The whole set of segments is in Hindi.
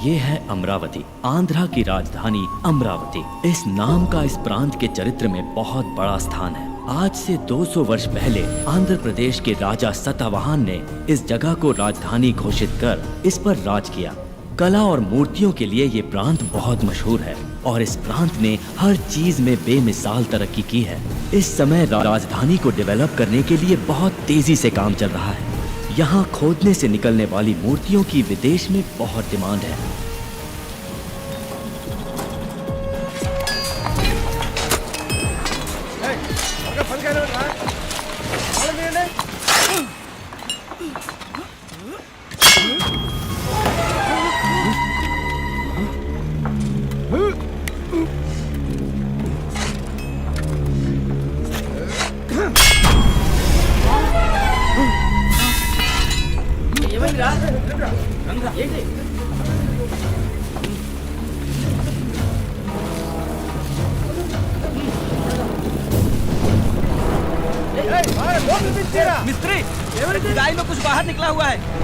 ये है अमरावती, आंध्रा की राजधानी अमरावती। इस नाम का इस प्रांत के चरित्र में बहुत बड़ा स्थान है। आज से 200 वर्ष पहले आंध्र प्रदेश के राजा सतवाहन ने इस जगह को राजधानी घोषित कर इस पर राज किया। कला और मूर्तियों के लिए ये प्रांत बहुत मशहूर है और इस प्रांत ने हर चीज में बेमिसाल तरक्की की है। इस समय राजधानी को डेवलप करने के लिए बहुत तेजी से काम चल रहा है। यहाँ खोदने से निकलने वाली मूर्तियों की विदेश में बहुत डिमांड है। मिस्त्री, खुदाई में कुछ बाहर निकला हुआ है।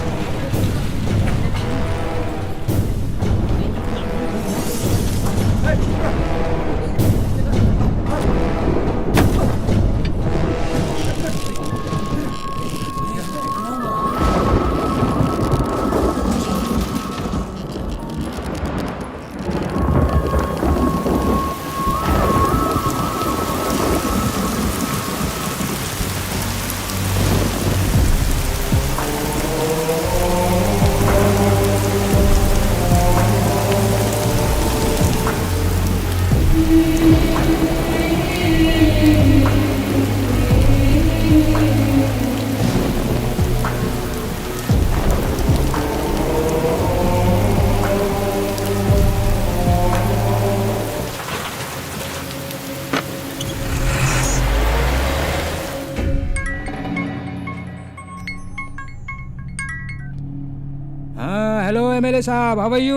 हेलो एमएलए साहब, हाउ आर यू?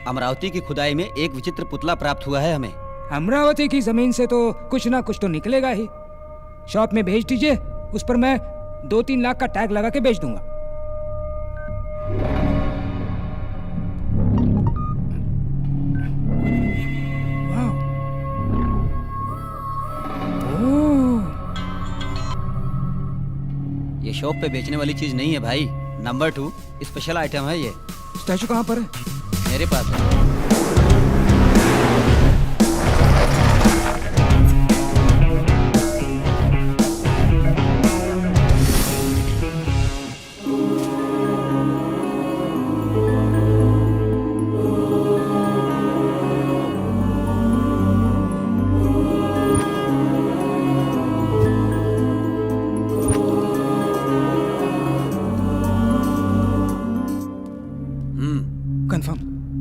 अमरावती की खुदाई में एक विचित्र पुतला प्राप्त हुआ है हमें। अमरावती की जमीन से तो कुछ ना कुछ तो निकलेगा ही। शॉप में भेज दीजिए, उस पर मैं 2-3 लाख का टैग लगा के बेच दूंगा। ये शॉप पे बेचने वाली चीज नहीं है भाई। नंबर 2 स्पेशल आइटम है ये। स्टैचू कहाँ पर है? मेरे पास है।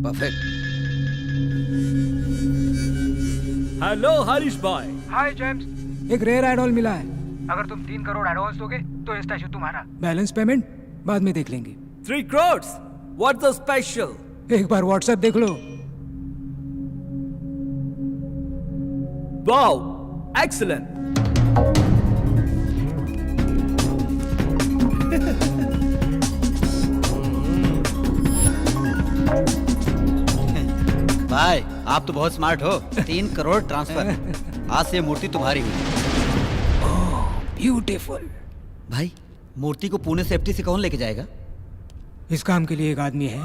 परफेक्ट। हेलो हरीश भाई। हाय जेम्स, एक रेयर एडॉल मिला है। अगर तुम 3 करोड़ एडवांस दोगे तो ये स्टैचू तुम्हारा। बैलेंस पेमेंट बाद में देख लेंगे। 3 crores? What's the special? एक बार व्हाट्सएप देख लो। Wow, excellent. भाई आप तो बहुत स्मार्ट हो। 3 करोड़ ट्रांसफर। आज से मूर्ति तुम्हारी हुई। ब्यूटीफुल। भाई मूर्ति को पुणे से एफटी से कौन लेके जाएगा? इस काम के लिए एक आदमी है।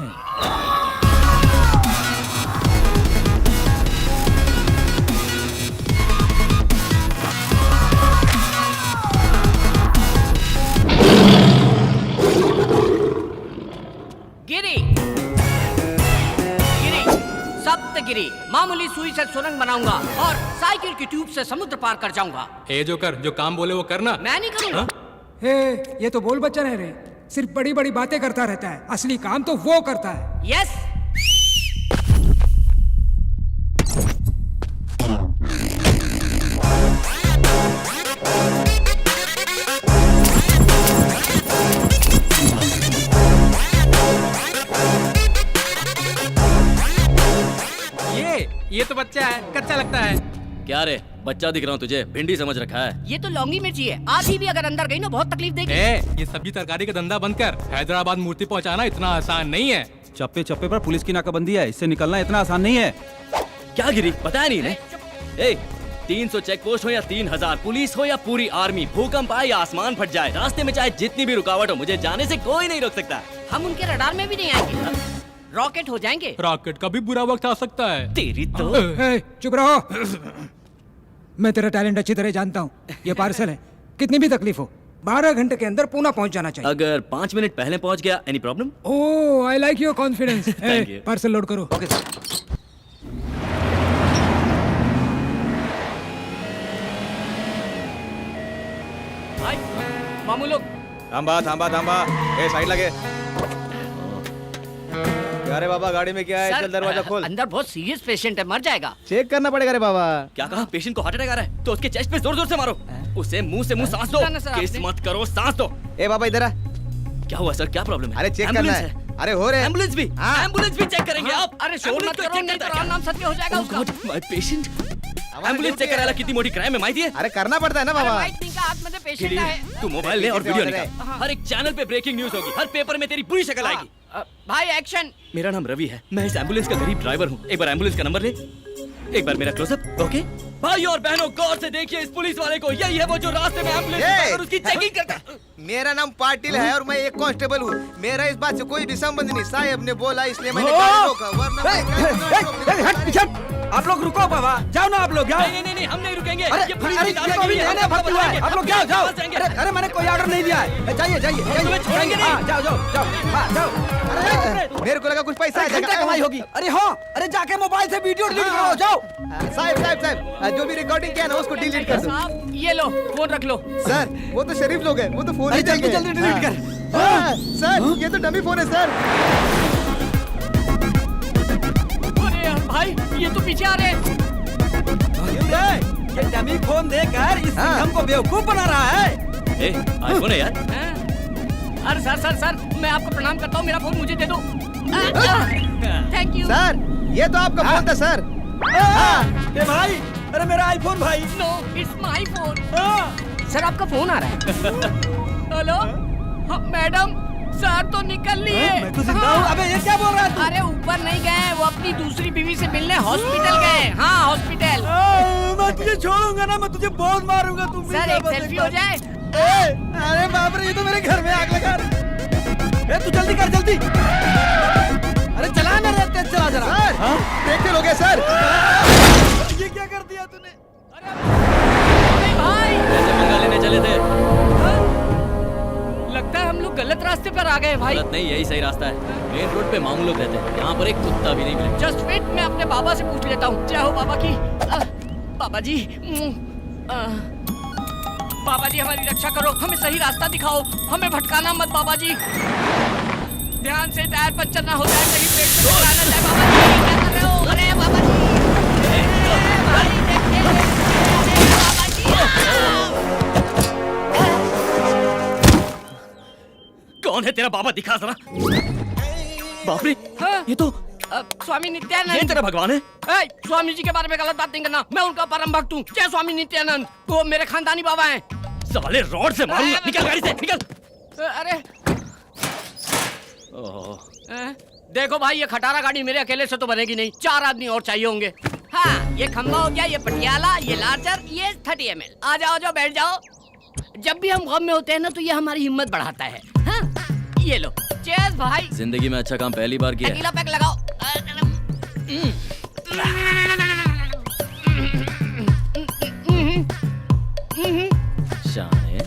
गिरी मामूली सुई से सुरंग बनाऊंगा और साइकिल की ट्यूब से समुद्र पार कर जाऊंगा। ए जोकर, जो काम बोले वो करना। मैं नहीं करूंगा। ये तो बोल बच्चा है रे, सिर्फ बड़ी बड़ी बातें करता रहता है, असली काम तो वो करता है। यस। ये तो बच्चा है, कच्चा लगता है। क्या रे, बच्चा दिख रहा हूँ तुझे? भिंडी समझ रखा है। ये तो लौंगी मिर्ची है, आधी भी अगर अंदर गई ना बहुत तकलीफ देगी। ये सब्जी तरकारी का धंधा बंद कर। हैदराबाद मूर्ति पहुँचाना इतना आसान नहीं है। चप्पे चप्पे पर पुलिस की नाकाबंदी है, इससे निकलना इतना आसान नहीं है। क्या गिरी, बताया नहीं ने? ए, 300 चेक पोस्ट हो या 3000 पुलिस हो या पूरी आर्मी, भूकंप आए या आसमान फट जाए, रास्ते में चाहे जितनी भी रुकावट हो, मुझे जाने से कोई नहीं रोक सकता। हम उनके रडार में भी नहीं आएंगे, रॉकेट हो जाएंगे। रॉकेट का भी बुरा वक्त आ सकता है। तेरी तो ए, चुप रहो। मैं तेरा टैलेंट अच्छी तरह जानता हूँ। ये पार्सल है, कितनी भी तकलीफ हो 12 घंटे के अंदर पूना पहुंच जाना चाहिए। अगर 5 मिनट पहले पहुंच गया, any problem? Oh, I like your confidence. Thank you. Parcel load करो। Okay sir. भाई मामू लोग थांबा थांबा थांबा, ए साइड लगे। क्या रे बाबा, गाड़ी में क्या है? चल दरवाजा खोल। अंदर बहुत सीरियस पेशेंट है, मर जाएगा। चेक करना पड़ेगा रे बाबा। क्या कहा? पेशेंट को हार्ट अटैक आ रहा है तो उसके चेस्ट पे जोर जोर से मारो, उसे मुंह से मुंह सांस दो। ना, ना, सर, किस आपने- मत करो, सांस दो। ए बाबा इधर आ। क्या हुआ सर, क्या प्रॉब्लम है? अरे चेक करना एम्बुलेंस है। अरे हो रे। एम्बुलेंस भी, हाँ। एम्बुलेंस भी चेक करेंगे आप? अरे शोर मत करो, नहीं तो राम नाम सत्य हो जाएगा उसका। माय पेशेंट हमारा एम्बुलेंस ड्यूटी चेक करायला किती मोठी क्राइम आहे माहिती आहे? अरे करना पड़ता है ना अरे बाबा। वाइट नहीं का आतमध्ये पेशेंट आहे। तू मोबाइल ले और वीडियो ऑर्डर है। निकाल। हर एक चैनल पे ब्रेकिंग न्यूज होगी, हर पेपर में तेरी पूरी शक्ल आएगी। भाई एक्शन। मेरा नाम रवि है, मैं इस एम्बुलेंस का गरीब ड्राइवर हूँ। एक बार एम्बुलेंस का नंबर ले, एक बार मेरा क्लोजअप। ओके भाई और बहनों, गौर से देखिए इस पुलिस वाले को। यही है वो जो रास्ते में एम्बुलेंस और उसकी चेकिंग करता है। मेरा नाम पाटिल है और मैं एक कांस्टेबल हूँ। मेरा इस बात से कोई भी संबंध नहीं। साहब ने बोला इसलिए मैंने गाड़ी रोका, वरना मैं आप लोग रुको बाबा, जाओ ना आप लोग, जाओ। नहीं नहीं नहीं, हम नहीं रुकेंगे। अरे ये पुलिस अरे की ये दादागिरी तो अभी है, नया नया हम भर्ती हुआ है। बताएंगे। आप लोग जाओ जाओ। जाएंगे। अरे मैंने कोई ऑर्डर नहीं दिया है। जाइए जाइए तुम्हें छोड़ेंगे नहीं। हाँ, जाओ जाओ जाओ। हाँ, जाओ। अरे मेरे को लगा कुछ पैसा आ घंटा जाएगा। कमाई होगी। अरे हाँ, अरे जाके मोबाइल से वीडियो डिलीट करो, जाओ। साहब साहब साहब, जो भी रिकॉर्डिंग किया ना उसको डिलीट कर दो। साहब ये लो फोन रख लो। सर वो तो शरीफ लोग हैं, वो तो फोन अरे ही चल जल्दी गए। जल्दी डिलीट कर। हाँ, सर ये तो डमी फोन है सर। अरे यार भाई, ये तो पीछे आ रहे हैं। ये डमी फोन देकर इस हाँ। हमको बेवकूफ बना रहा है। ए, आईफोन है यार। हैं? अरे सर सर सर, मैं आपको प्रणाम करता हूँ, मेरा फोन मुझे दे दो। Thank you. सर ये तो आपका फोन था सर। ए भाई, अरे मेरा आईफोन भाई। No, it's my phone. Sir आपका फोन आ रहा है। हेलो हाँ, मैडम, सर तो निकल लिए। मैं तो जिंदा हूँ। अबे ये क्या बोल रहा है तू? अरे ऊपर नहीं गए, वो अपनी दूसरी बीवी से मिलने हॉस्पिटल गए। हाँ हॉस्पिटल। मैं तुझे छोड़ूंगा ना, मैं तुझे बहुत मारूंगा। तुम भी सर क्या एक बोल सेल्फी सकता हो जाए। है? अरे बाप रे, ये तो मेरे घर में आग लगा रहा है। तू जल्दी कर, जल्दी। अरे चला ना रे, तेज चला जरा। सर देख लोगे सर। ये क्या कर दिया तूने? अरे भाई, ऐसे पंगा लेने चले थे? लगता है हम लोग गलत रास्ते पर आ गए भाई। गलत नहीं, यही सही रास्ता है। मेन रोड पे मामू लोग रहते हैं, यहाँ पर एक कुत्ता भी नहीं मिलेगा। जस्ट वेट, मैं अपने बाबा से पूछ लेता हूँ। जय हो बाबा की। बाबा जी, बाबा जी हमारी रक्षा करो, हमें सही रास्ता दिखाओ, हमें भटकाना मत बाबा जी। ध्यान से, टायर पंचर ना हो जाए, कहीं पेट में टकरा ना जाए। बाबा जी क्या कर रहे हो? अरे बाबा जी, भाई देखते हैं। अरे बाबा जी, कौन है तेरा बाबा, दिखा जरा। बाप रे, हाँ? ये तो स्वामी ये नित्यानंद। तेरा भगवान है। ए, स्वामी जी के बारे में गलत बात नहीं करना, मैं उनका परम भक्त हूँ। जय स्वामी नित्यानंद, वो मेरे खानदानी बाबा हैं। साले रॉड से मारूंगा। निकल गाड़ी से, निकल। अरे ओह, देखो भाई, ये खटारा गाड़ी मेरे अकेले से तो बनेगी नहीं, 4 आदमी और चाहिए होंगे। हाँ, ये खंबा हो गया, ये पटियाला, ये लार्जर, ये 30 ml। आ जाओ, जाओ बैठ जाओ। जब भी हम गम में होते हैं ना, तो ये हमारी हिम्मत बढ़ाता है। हाँ, ये लो, चेयर्स भाई। जिंदगी में अच्छा काम पहली बार किया है। अकेला पैक लगाओ। शाने।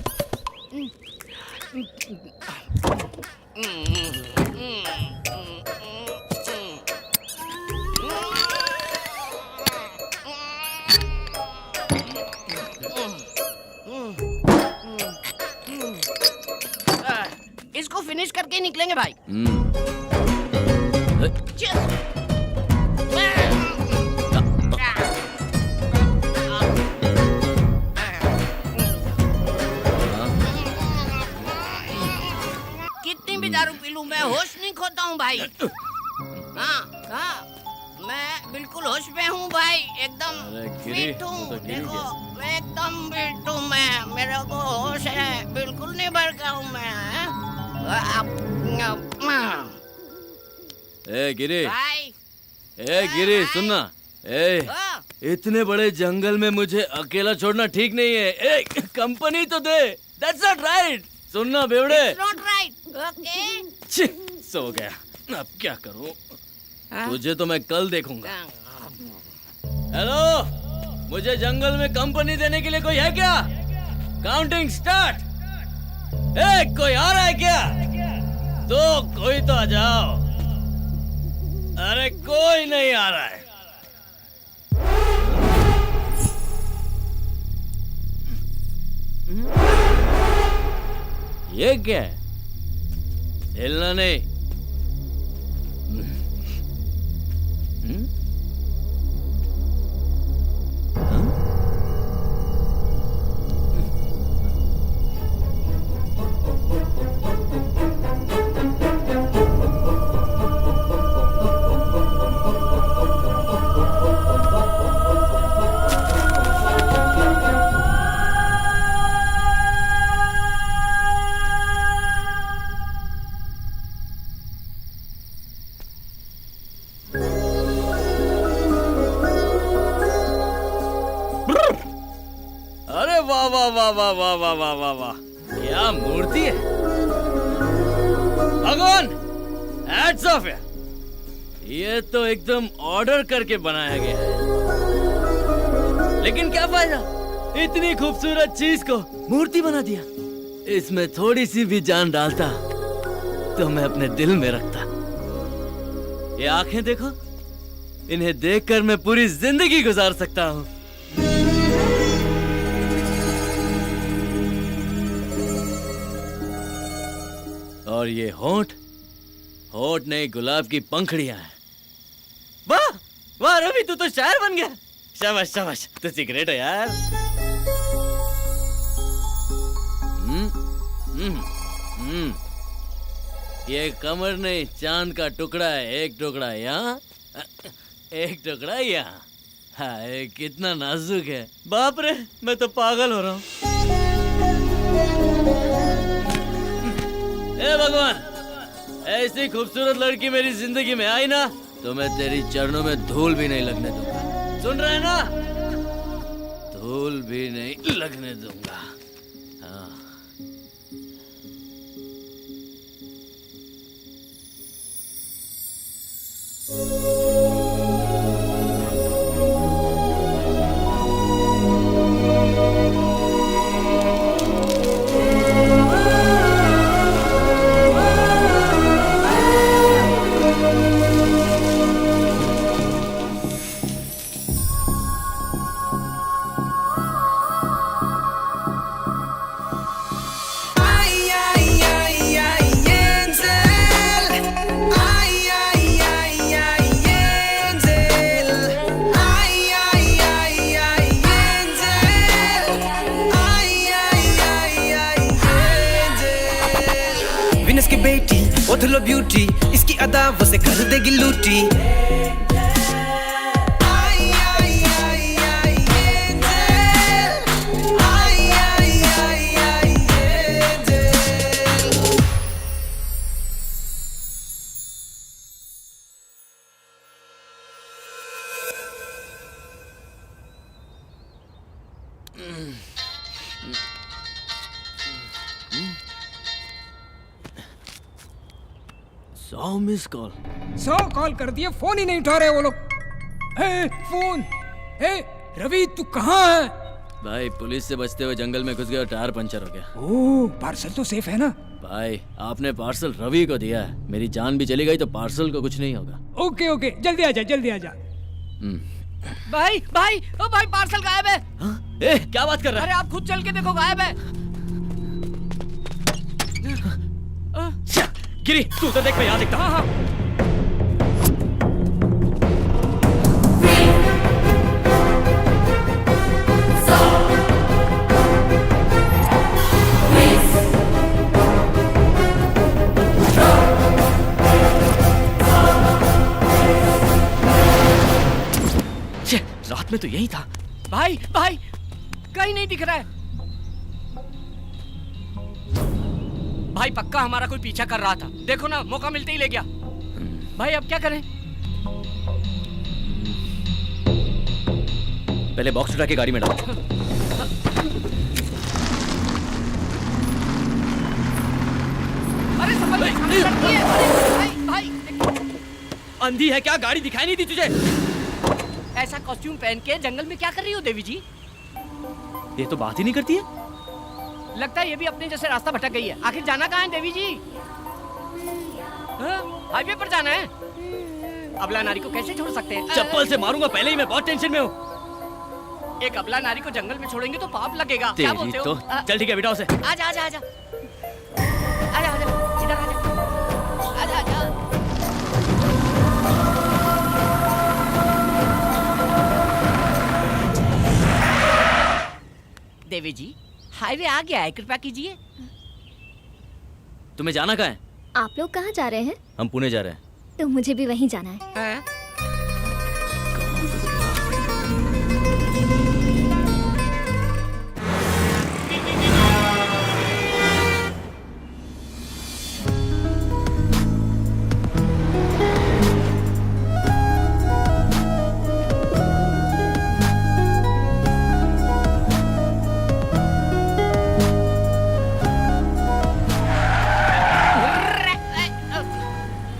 इसको फिनिश करके ही निकलेंगे भाई। Cheers. कितनी भी दारू पी लूं, मैं होश नहीं खोता हूँ भाई। हाँ हाँ, मैं बिल्कुल होश में हूँ भाई, एकदम अरे गिरी, फिट हूँ। तो गिरी देखो, एकदम फिट हूँ मैं, मेरे को होश है, बिल्कुल नहीं भड़का हूँ मैं। ए गिरी, भाई ए गिरी सुनना, ए हाँ। इतने बड़े जंगल में मुझे अकेला छोड़ना ठीक नहीं है। ए कंपनी तो दे। That's not right। सुनना बेवड़े। It's not right। Okay। छी, सो गया। अब क्या करूं? तुझे तो मैं कल देखूंगा। हेलो, मुझे जंगल में कंपनी देने के लिए कोई है क्या? Counting start. ए, कोई आ रहा है क्या? तो कोई तो आ जाओ। अरे कोई नहीं आ रहा है। ये क्या है? हिलना नहीं। अरे वाह वाह वाह वाह वाह वाह वाह वाह वाह, क्या मूर्ति है भगवान। हैट्स ऑफ है। ये तो एकदम ऑर्डर करके बनाया गया है। लेकिन क्या फायदा, इतनी खूबसूरत चीज को मूर्ति बना दिया। इसमें थोड़ी सी भी जान डालता तो मैं अपने दिल में रखता। ये आंखें देखो, इन्हें देखकर मैं पूरी जिंदगी गुजार सकता हूँ। और ये होंठ, होंठ नहीं गुलाब की पंखड़ियां हैं। वाह वाह रवि, तू तो शायर बन गया। शाबाश शाबाश, तू सिगरेट है यार। ये कमर नहीं, चांद का टुकड़ा है। एक टुकड़ा यहाँ, एक टुकड़ा यहाँ। हाय कितना नाजुक है। बाप रे, मैं तो पागल हो रहा हूँ। ए भगवान, ऐसी खूबसूरत लड़की मेरी जिंदगी में आई ना तो मैं तेरी चरणों में धूल भी नहीं लगने दूंगा। सुन रहे हैं ना? धूल भी नहीं लगने दूंगा। हाँ। विनस की बेटी ओथलो ब्यूटी, इसकी अदा वो से कर देगी लूटी। सौ मिस कॉल। 100 कॉल कर दिए, फोन ही नहीं उठा रहे वो लोग। फोन। रवि तू कहाँ है? भाई पुलिस से बचते हुए जंगल में घुस गया और टायर पंचर हो गया। ओह, पार्सल तो सेफ है ना? भाई आपने पार्सल रवि को दिया है, मेरी जान भी चली गई तो पार्सल को कुछ नहीं होगा। ओके ओके, जल्दी आ जा, जल्दी आ जा। भाई भाई ओ भाई, पार्सल गायब है। हाँ? ए, क्या बात कर रहा अरे आप खुद चल के देखो, गायब है। गिरी, तू तो देख, मैं यहाँ देखता हूँ। हाँ। रात में तो यही था। भाई भाई, कहीं नहीं दिख रहा है। भाई पक्का हमारा कोई पीछा कर रहा था। देखो ना, मौका मिलते ही ले गया। भाई अब क्या करें? पहले बॉक्स उठा के गाड़ी में डालो। अरे संभल भाई, हमें लगती है। अरे भाई अंधी है क्या? गाड़ी दिखाई नहीं दी तुझे? ऐसा कॉस्ट्यूम पहन के जंगल में क्या कर रही हो देवी जी? ये तो बात ही नहीं करती है। लगता है ये भी अपने जैसे रास्ता भटक गई है। आखिर जाना कहाँ है देवी जी? हाँ? हाईवे पर जाना है। अबला नारी को कैसे छोड़ सकते हैं? चप्पल से मारूंगा, पहले ही मैं बहुत टेंशन में हूँ। एक अबला नारी को जंगल में छोड़ेंगे तो पाप लगेगा। क्या तेरी बोलते हो? तो चल ठीक है, बिठाओ उसे। आजा आजा आजा आजा आजा इधर आजा आजा आजा। देवी जी हाईवे आ गया है, कृपया कीजिए। तुम्हें जाना कहाँ है? आप लोग कहाँ जा रहे हैं? हम पुणे जा रहे हैं। तो मुझे भी वहीं जाना है। हैं?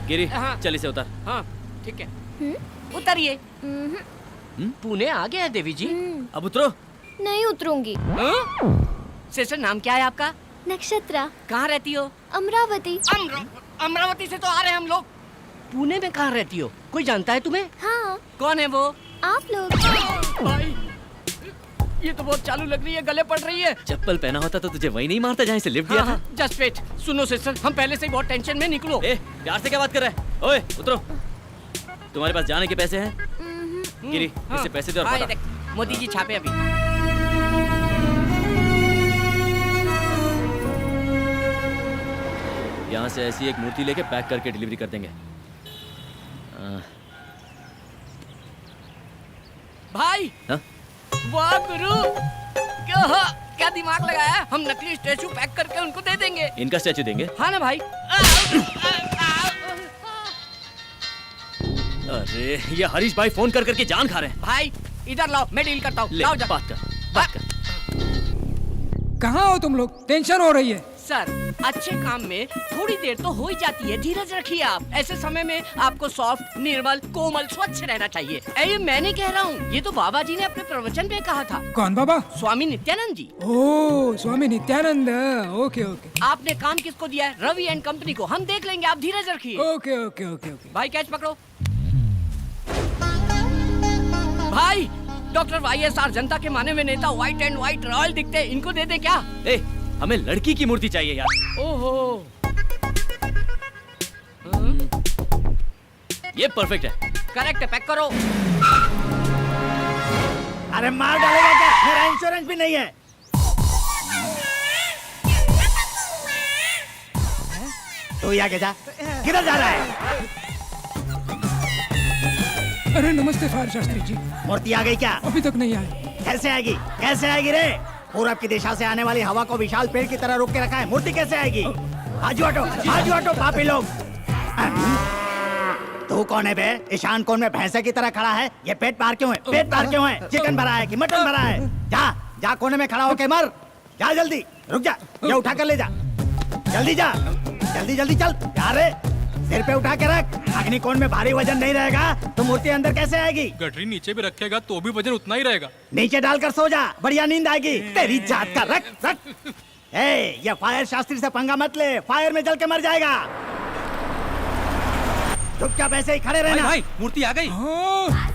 गिरी, हाँ। चल इसे उतार। हाँ ठीक है, उतरिए। पुणे आ गया है देवी जी। अब उतरो। नहीं उतरूंगी। सिस्टर नाम क्या है आपका? नक्षत्रा। कहाँ रहती हो? अमरावती। अमरावती से तो आ रहे हैं हम लोग। पुणे में कहाँ रहती हो? कोई जानता है तुम्हें? हाँ। कौन है वो? आप लोग। भाई ये तो बहुत चालू लग रही है, गले पड़ रही है। चप्पल पहना होता तो तुझे वही नहीं मारता जहाँ से लिफ्ट दिया था। Just wait. सुनो सिस्टर, हम पहले से ही बहुत टेंशन में। निकलो। ए, प्यार से क्या बात कर रहा है? ओए उतरो। तुम्हारे पास जाने के पैसे हैं? गिरी, इसे पैसे दे और हाँ, ये फटा। देख, मोदी जी छापे अभी। यहाँ से ऐसी एक मूर्ति लेके पैक करके डिलीवरी कर देंगे। भाई हाँ? वाह गुरु, क्या दिमाग लगाया है? हम नकली स्टैचू पैक करके उनको दे देंगे। इनका स्टैचू देंगे? हाँ ना भाई। अरे ये हरीश भाई फोन कर करके जान खा रहे हैं। भाई इधर लाओ, मैं डील करता हूँ। ले लाओ जा। बात कर, बात कर। कहाँ हो तुम लोग? टेंशन हो रही है। सर अच्छे काम में थोड़ी देर तो हो ही जाती है, धीरज रखिए आप। ऐसे समय में आपको सॉफ्ट, निर्मल, कोमल, स्वच्छ रहना चाहिए। ये मैंने कह रहा हूँ, ये तो बाबा जी ने अपने प्रवचन में कहा था। कौन बाबा? स्वामी नित्यानंद जी। ओ स्वामी नित्यानंद। ओके ओके आपने काम किसको दिया है? रवि एंड कंपनी को। हम देख लेंगे, आप धीरज रखिए। Okay okay okay okay. भाई कैच पकड़ो। भाई डॉक्टर YSR जनता के माने में नेता, व्हाइट एंड व्हाइट रॉयल दिखते, इनको दे दे क्या? ए, हमें लड़की की मूर्ति चाहिए यार। ओहो ये परफेक्ट है। करेक्ट है, पैक करो। अरे मार डालेगा क्या? मेरा इंश्योरेंस भी नहीं है। तू यहाँ के जा, किधर जा रहा है? अरे नमस्ते फायर शास्त्री जी। मूर्ति आ गई क्या? अभी तक नहीं आए। कैसे आएगी? कैसे आएगी रे? पूरब की दिशा से आने वाली हवा को विशाल पेड़ की तरह रोक के रखा है, मूर्ति कैसे आएगी? आजू हटो पापी लोग। तू कौन है बे? ईशान कोण में भैंसे की तरह खड़ा है। ये पेट पार क्यों है? पेट पार क्यों है? चिकन भरा है कि मटन भरा है? जा जा कोने में खड़ा होके मर। जा जल्दी, रुक जा, ये उठा कर ले जा। जल्दी जा, जल्दी जल्दी चल। जा रे, सिर पे उठा के रख। अग्निकोण में भारी वजन नहीं रहेगा तो मूर्ति अंदर कैसे आएगी? गठरी नीचे भी रखेगा तो भी वजन उतना ही रहेगा। नीचे डालकर सो जा, बढ़िया नींद आएगी। तेरी जात का रख रख। ए, ये फायर शास्त्री से पंगा मत ले, फायर में जल के मर जाएगा। चुपचाप ऐसे ही खड़े रहना। भाई मूर्ति आ गई। हाँ।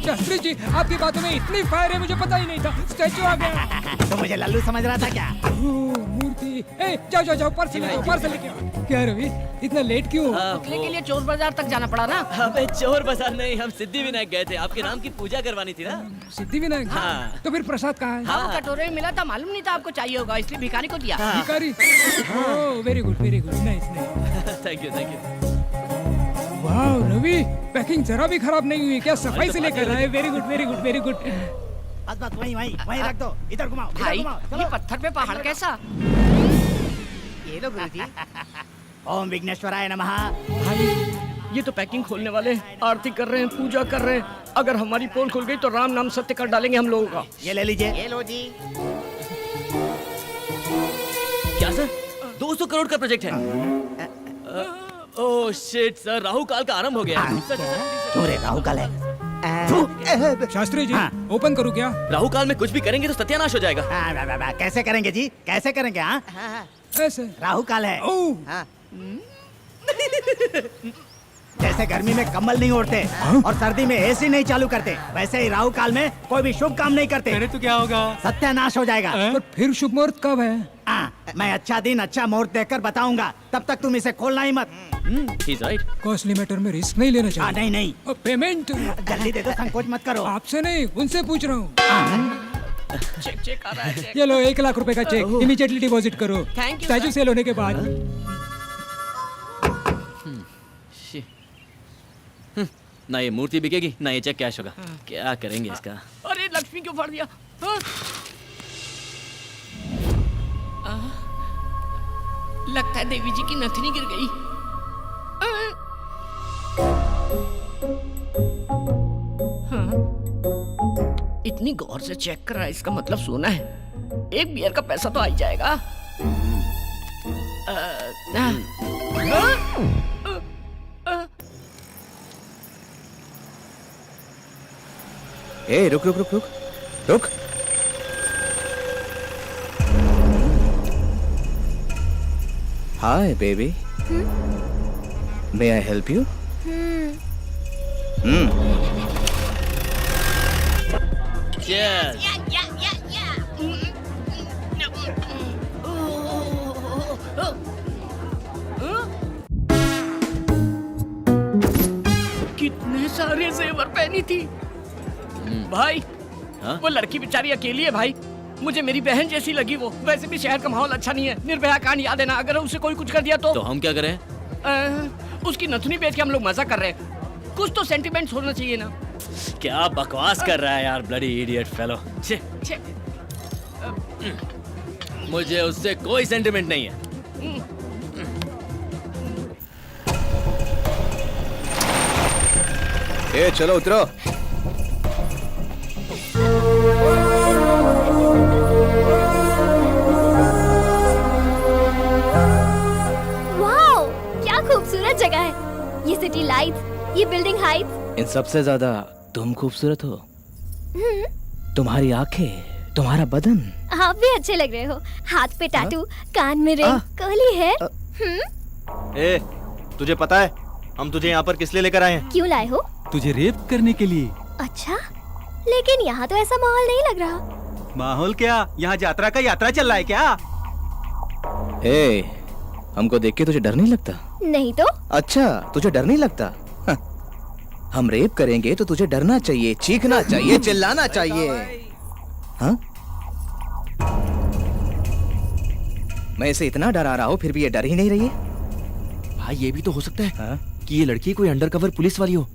शास्त्री जी आपकी बातों में इतनी फायर है, मुझे पता ही नहीं था। स्टैचू आ गया। तो मुझे लल्लू समझ रहा था क्या? मूर्ति। ए, जाओ जाओ जाओ, पर्स लेके आओ, पर्स लेके आओ। क्या रवि, इतना लेट क्यों? पुतले के लिए चोर बाजार तक जाना पड़ा ना। अबे चोर बाजार नहीं, हम सिद्धि विनायक गए थे। आपके नाम की पूजा करवानी थी ना। सिद्धि विनायक। हाँ। तो फिर प्रसाद कहाँ है? हाँ, कटोरे में मिला था, मालूम नहीं था आपको चाहिए होगा, इसलिए भिखारी को दिया। भिखारी। Oh very good nice nice. Thank you. वाह रवि, पैकिंग जरा भी खराब नहीं हुई क्या? सफाई से लेकर आए। Very good. बस वहीं रख दो। इधर घुमाओ, भाई चलो। ये पत्थर पे पहाड़ कैसा? ये लो गुरुजी। ओम विघ्नेश्वराय नमः। भाई ये तो पैकिंग खोलने वाले आरती कर रहे हैं, पूजा कर रहे हैं। अगर हमारी पोल खुल गई तो राम नाम सत्य कर डालेंगे हम लोगों का। ये ले लीजिए। ये लो जी। क्या सर 200 करोड़ का प्रोजेक्ट है? ओह शिट सर, राहु काल का आरंभ हो गया। क्यों रे, राहु काल है? शास्त्री जी हाँ। ओपन करूँ क्या? राहु काल में कुछ भी करेंगे तो सत्यानाश हो जाएगा। कैसे करेंगे जी, कैसे करेंगे? हाँ, ऐसे राहु काल है। ओह हाँ। जैसे गर्मी में कम्बल नहीं ओढ़ते और सर्दी में एसी नहीं चालू करते, वैसे ही राहु काल में कोई भी शुभ काम नहीं करते तो क्या होगा? सत्यानाश हो जाएगा। पर फिर शुभ मुहूर्त कब है? मैं अच्छा दिन अच्छा मुहूर्त देखकर बताऊंगा, तब तक तुम इसे खोलना ही मत। He's right. कॉस्टली मैटर में रिस्क नहीं लेना चाहिए। नहीं नहीं, और पेमेंट जल्दी दे दो, संकोच मत करो। आपसे नहीं, उनसे पूछ रहा हूँ। चेक चेक आ रहा है चेक। ये लो 1 लाख रुपए का चेक, इमीडिएटली डिपॉजिट करो। Thank you, statue sir. Sale होने के बाद। ना ये मूर्ति बिकेगी ना ये चेक कैश होगा। क्या करेंगे इसका? अरे लक्ष्मी क्यों फाड़ दिया? हाँ? लगता है देवी जी की नथनी गिर गई। हाँ? इतनी गौर से चेक कर रहा है, इसका मतलब सोना है। एक बियर का पैसा तो आ ही जाएगा। ए रुक रुक रुक रुक रुक। Hi baby, may I help you? Cheers. कितने सारे जेवर पहनी थी भाई। हाँ? वो लड़की बेचारी अकेली है भाई, मुझे मेरी बहन जैसी लगी वो। वैसे भी शहर का माहौल अच्छा नहीं है, निर्भया कांड याद है ना? अगर उसे कोई कुछ कर दिया तो हम क्या करें? उसकी नथुनी बेच के हम लोग मजा कर रहे हैं। कुछ तो सेंटिमेंट्स होना चाहिए ना। क्या बकवास कर रहा है यार, ब्लडी इडियट फेलो। छे मुझे उससे कोई सेंटिमेंट नहीं है। ए चलो उतरो। वाओ, क्या खूबसूरत जगह है। ये सिटी लाइट्स, ये बिल्डिंग हाइट्स। इन सबसे ज्यादा तुम खूबसूरत हो। तुम्हारी आंखें, तुम्हारा बदन। आप भी अच्छे लग रहे हो। हाथ पे टैटू, कान में रिंग, कर्ली है। ए, तुझे पता है हम तुझे यहाँ पर किस लिए लेकर आए हैं? क्यों लाए हो? तुझे रेप करने के लिए। अच्छा, लेकिन यहाँ तो ऐसा माहौल नहीं लग रहा। माहौल क्या, यहाँ यात्रा का यात्रा चल रहा है क्या? ए, हमको देख के तुझे डर नहीं लगता? नहीं तो? अच्छा, तुझे डर नहीं लगता? हम रेप करेंगे तो तुझे डरना चाहिए, चीखना चाहिए, चिल्लाना चाहिए। हाँ? मैं इसे इतना डरा रहा हूँ फिर भी ये डर ही नहीं रही है। भाई ये भी तो हो सकता है हाँ? कि ये लड़की कोई अंडरकवर पुलिस वाली हो।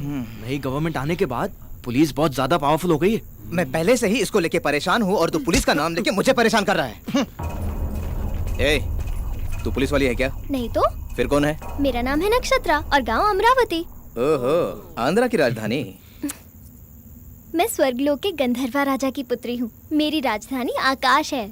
नई गवर्नमेंट आने के बाद पुलिस बहुत ज्यादा पावरफुल हो गई है। मैं पहले से ही इसको लेके परेशान हूँ और तू पुलिस का नाम लेके मुझे परेशान कर रहा है। ए, तू पुलिस वाली है क्या? नहीं तो? फिर कौन है? मेरा नाम है नक्षत्रा और गांव अमरावती। ओहो, आंध्रा की राजधानी। मैं स्वर्गलोक के गंधर्वा राजा की पुत्री हूँ। मेरी राजधानी आकाश है।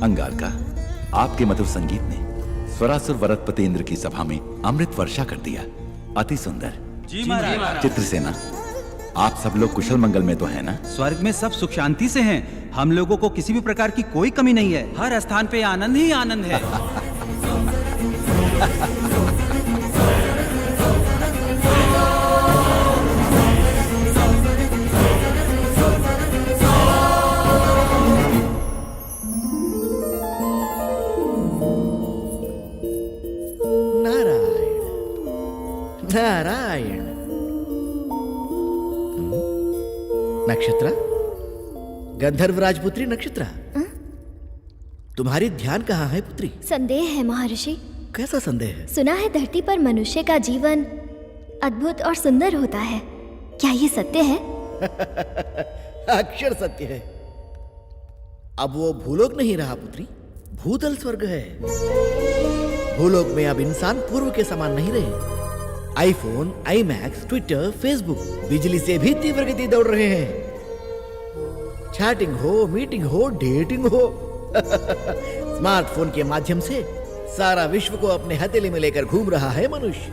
अंगारका, आपके मधुर संगीत ने स्वरासुर वरदपतेंद्र की सभा में अमृत वर्षा कर दिया। अति सुंदर। जी महाराज। चित्रसेना, आप सब लोग कुशल मंगल में तो है ना? स्वर्ग में सब सुख शांति से हैं। हम लोगों को किसी भी प्रकार की कोई कमी नहीं है। हर स्थान पे आनंद ही आनंद है। नारायण। नक्षत्रा, गंधर्व राजपुत्री नक्षत्रा, तुम्हारी ध्यान कहाँ है पुत्री? संदेह है महर्षि। कैसा संदेह है? सुना है धरती पर मनुष्य का जीवन अद्भुत और सुंदर होता है, क्या ये सत्य है? अक्षर सत्य है। अब वो भूलोक नहीं रहा पुत्री, भूतल स्वर्ग है। भूलोक में अब इंसान पूर्व के समान नहीं रहे। आईफोन, आईमैक्स, ट्विटर, फेसबुक बिजली से भी तीव्र गति दौड़ रहे हैं। चैटिंग हो, मीटिंग हो, डेटिंग हो, स्मार्टफोन के माध्यम से सारा विश्व को अपने हथेली में लेकर घूम रहा है मनुष्य।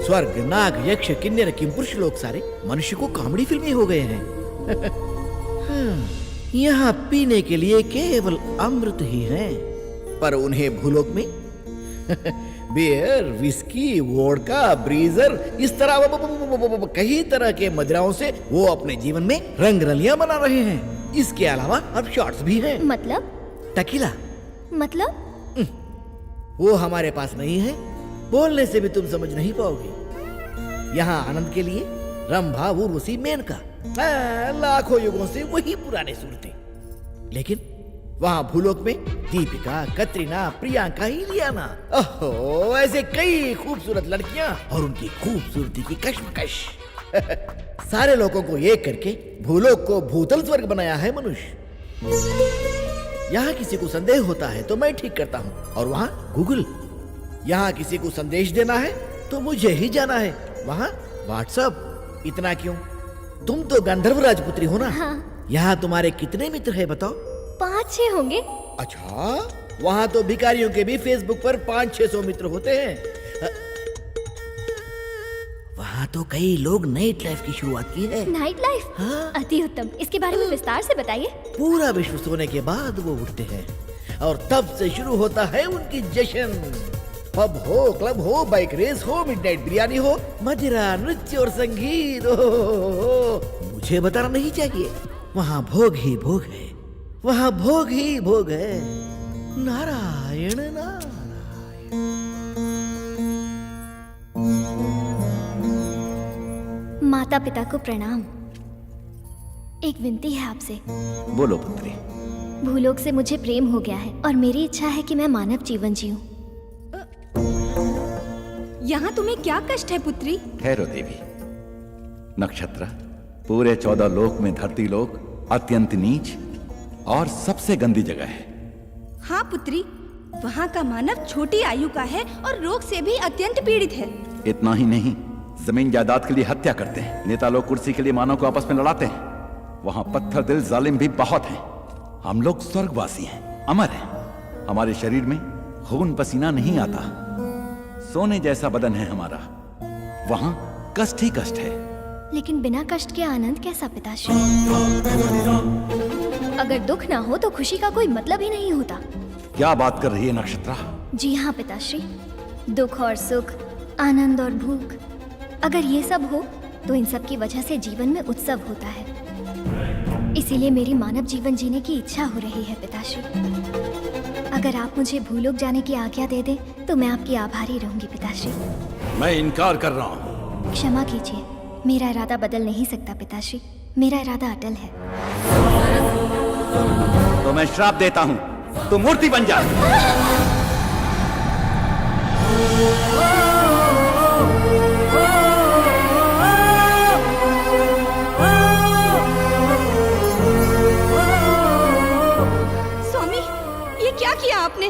स्वर्ग, नाग, यक्ष, किन्नर, किंपुरुष लोग सारे मनुष्य को कॉमेडी फिल्में हो गए हैं। यहाँ पीने के लिए केवल अमृत ही है, पर उन्हें भूलोक में बियर, विस्की, वोडका, ब्रीजर, इस तरह कई तरह के मदिराओं से वो अपने जीवन में रंग रलियां बना रहे हैं। इसके अलावा अब शॉट्स भी हैं। मतलब? टकीला। मतलब? वो हमारे पास नहीं है, बोलने से भी तुम समझ नहीं पाओगे। यहाँ आनंद के लिए रंभा, उर्वशी, मेनका, लाखों युगों से वही पुराने सूरतें। लेकिन वहाँ भूलोक में दीपिका, कतरीना, प्रियंका, इलियाना, ओहो, ऐसे कई खूबसूरत लड़कियां और उनकी खूबसूरती की कश्मकश। सारे लोगों को एक करके भूलोक को भूतल स्वर्ग बनाया है मनुष्य। यहाँ किसी को संदेह होता है तो मैं ठीक करता हूँ, और वहाँ गूगल। यहाँ किसी को संदेश देना है तो मुझे ही जाना है, वहाँ व्हाट्सएप। इतना क्यों? तुम तो गंधर्व राजपुत्री हो ना? हाँ। यहाँ तुम्हारे कितने मित्र हैं बताओ? 5-6 होंगे। अच्छा, वहाँ तो भिखारियों के भी फेसबुक पर 500-600 मित्र होते हैं। वहाँ तो कई लोग नाइट लाइफ की शुरुआत की है। Night life? हाँ। अति उत्तम, इसके बारे में विस्तार से बताइए। पूरा विश्व सोने के बाद वो उठते हैं और तब से शुरू होता है उनकी जश्न। पब हो, क्लब हो, बाइक रेस हो, मिडनाइट बिरयानी हो, मदिरा, नृत्य और संगीत। मुझे बताना नहीं चाहिए, वहाँ भोग ही भोग है, वहाँ भोग ही भोग है। नारायण नारायण। माता पिता को प्रणाम। एक विनती है आपसे। बोलो पुत्री। भूलोक से मुझे प्रेम हो गया है और मेरी इच्छा है कि मैं मानव जीवन जीऊं। यहाँ तुम्हें क्या कष्ट है पुत्री? ठहरो देवी। नक्षत्र, पूरे 14 लोक में धरती लोक अत्यंत नीच और सबसे गंदी जगह है। हाँ पुत्री, वहाँ का मानव छोटी आयु का है और रोग से भी अत्यंत पीड़ित है। इतना ही नहीं, जमीन जायदाद के लिए हत्या करते हैं। नेता लोग कुर्सी के लिए मानव को आपस में लड़ाते हैं। वहाँ पत्थर दिल जालिम भी बहुत हैं। हम लोग स्वर्गवासी हैं, अमर हैं। हमारे शरीर में खून पसीना नहीं आता। सोने जैसा बदन है हमारा। वहाँ कष्ट ही कष्ट है। लेकिन बिना कष्ट के आनंद कैसा पिताश्री? अगर दुख ना हो तो खुशी का कोई मतलब ही नहीं होता। क्या बात कर रही है नक्षत्रा? जी हाँ पिताश्री, दुख और सुख, आनंद और भूख, अगर ये सब हो तो इन सब की वजह से जीवन में उत्सव होता है। इसीलिए मेरी मानव जीवन जीने की इच्छा हो रही है पिताश्री। अगर आप मुझे भूलोक जाने की आज्ञा दे दें तो मैं आपकी आभारी रहूंगी पिताश्री। मैं इनकार कर रहा हूँ। क्षमा कीजिए, मेरा इरादा बदल नहीं सकता पिताश्री। मेरा इरादा अटल है। तो मैं श्राप देता हूँ, तू मूर्ति बन जा। स्वामी, ये क्या किया आपने?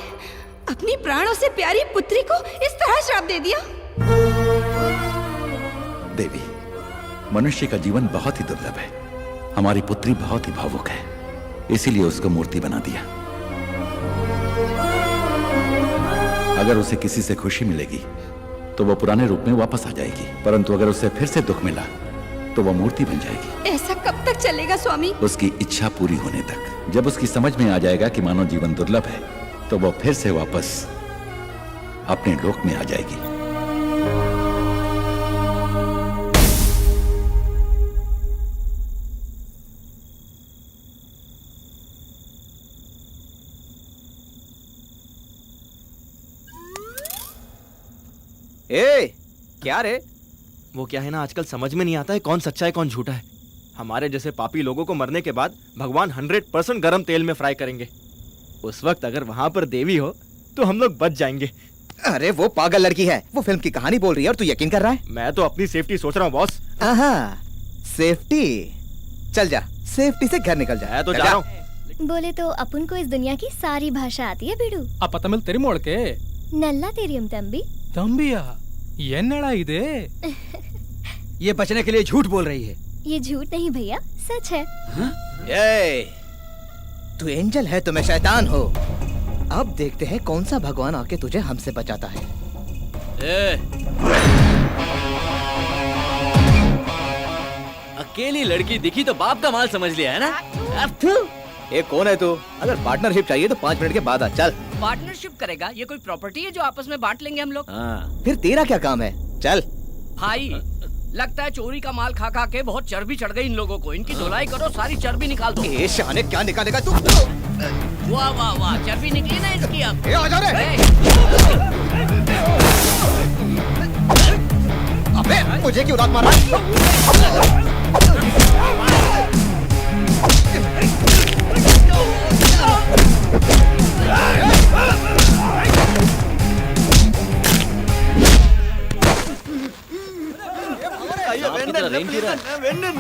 अपनी प्राणों से प्यारी पुत्री को इस तरह श्राप दे दिया? देवी, मनुष्य का जीवन बहुत ही दुर्लभ है। हमारी पुत्री बहुत ही भावुक है, इसीलिए उसको मूर्ति बना दिया। अगर उसे किसी से खुशी मिलेगी तो वो पुराने रूप में वापस आ जाएगी, परंतु अगर उसे फिर से दुख मिला तो वो मूर्ति बन जाएगी। ऐसा कब तक चलेगा स्वामी? उसकी इच्छा पूरी होने तक। जब उसकी समझ में आ जाएगा कि मानव जीवन दुर्लभ है तो वो फिर से वापस अपने लोक में आ जाएगी। ए, क्या रे? वो क्या है ना, आजकल समझ में नहीं आता है कौन सच्चा है कौन झूठा है। हमारे जैसे पापी लोगों को मरने के बाद भगवान 100% गरम तेल में फ्राई करेंगे। उस वक्त अगर वहां पर देवी हो तो हम लोग बच जाएंगे। अरे वो पागल लड़की है, वो फिल्म की कहानी बोल रही है और तू यकीन कर रहा है? मैं तो अपनी सेफ्टी सोच रहा हूँ बॉस। सेफ्टी? चल जा, सेफ्टी से घर निकल जा। मैं तो जा रहा हूँ। बोले तो अपन को इस दुनिया की सारी भाषा आती है बिडू। ಅಪ್ಪ ತಮಿಳ್ ತೆರಿ ಮೋಳ್ಕೆ नल्ला तेरियम तंबी। ತಂಬಿಯ ಏನ್ನಡ ಇದೆ? ये बचने के लिए झूठ बोल रही है। ये झूठ नहीं भैया, सच है। ए, तू एंजल है तो मैं शैतान हूँ। अब देखते हैं कौन सा भगवान आके तुझे हमसे बचाता है। अकेली लड़की दिखी तो बाप का माल समझ लिया है ना? ये कौन है तू? अगर पार्टनरशिप चाहिए तो 5 मिनट के बाद आ। चल। पार्टनरशिप करेगा? ये कोई प्रॉपर्टी है जो आपस में बांट लेंगे हम लोग? फिर तेरा क्या काम है? चल। भाई लगता है चोरी का माल खा खा के बहुत चर्बी चढ़ गई इन लोगों को। इनकी धुलाई करो, सारी चर्बी निकाल दो। ये शाने क्या निकालेगा तू? वाह वाह वाह, चर्बी निकली ना इसकी अब। आ जा रे। अबे मुझे क्यों लात मारा?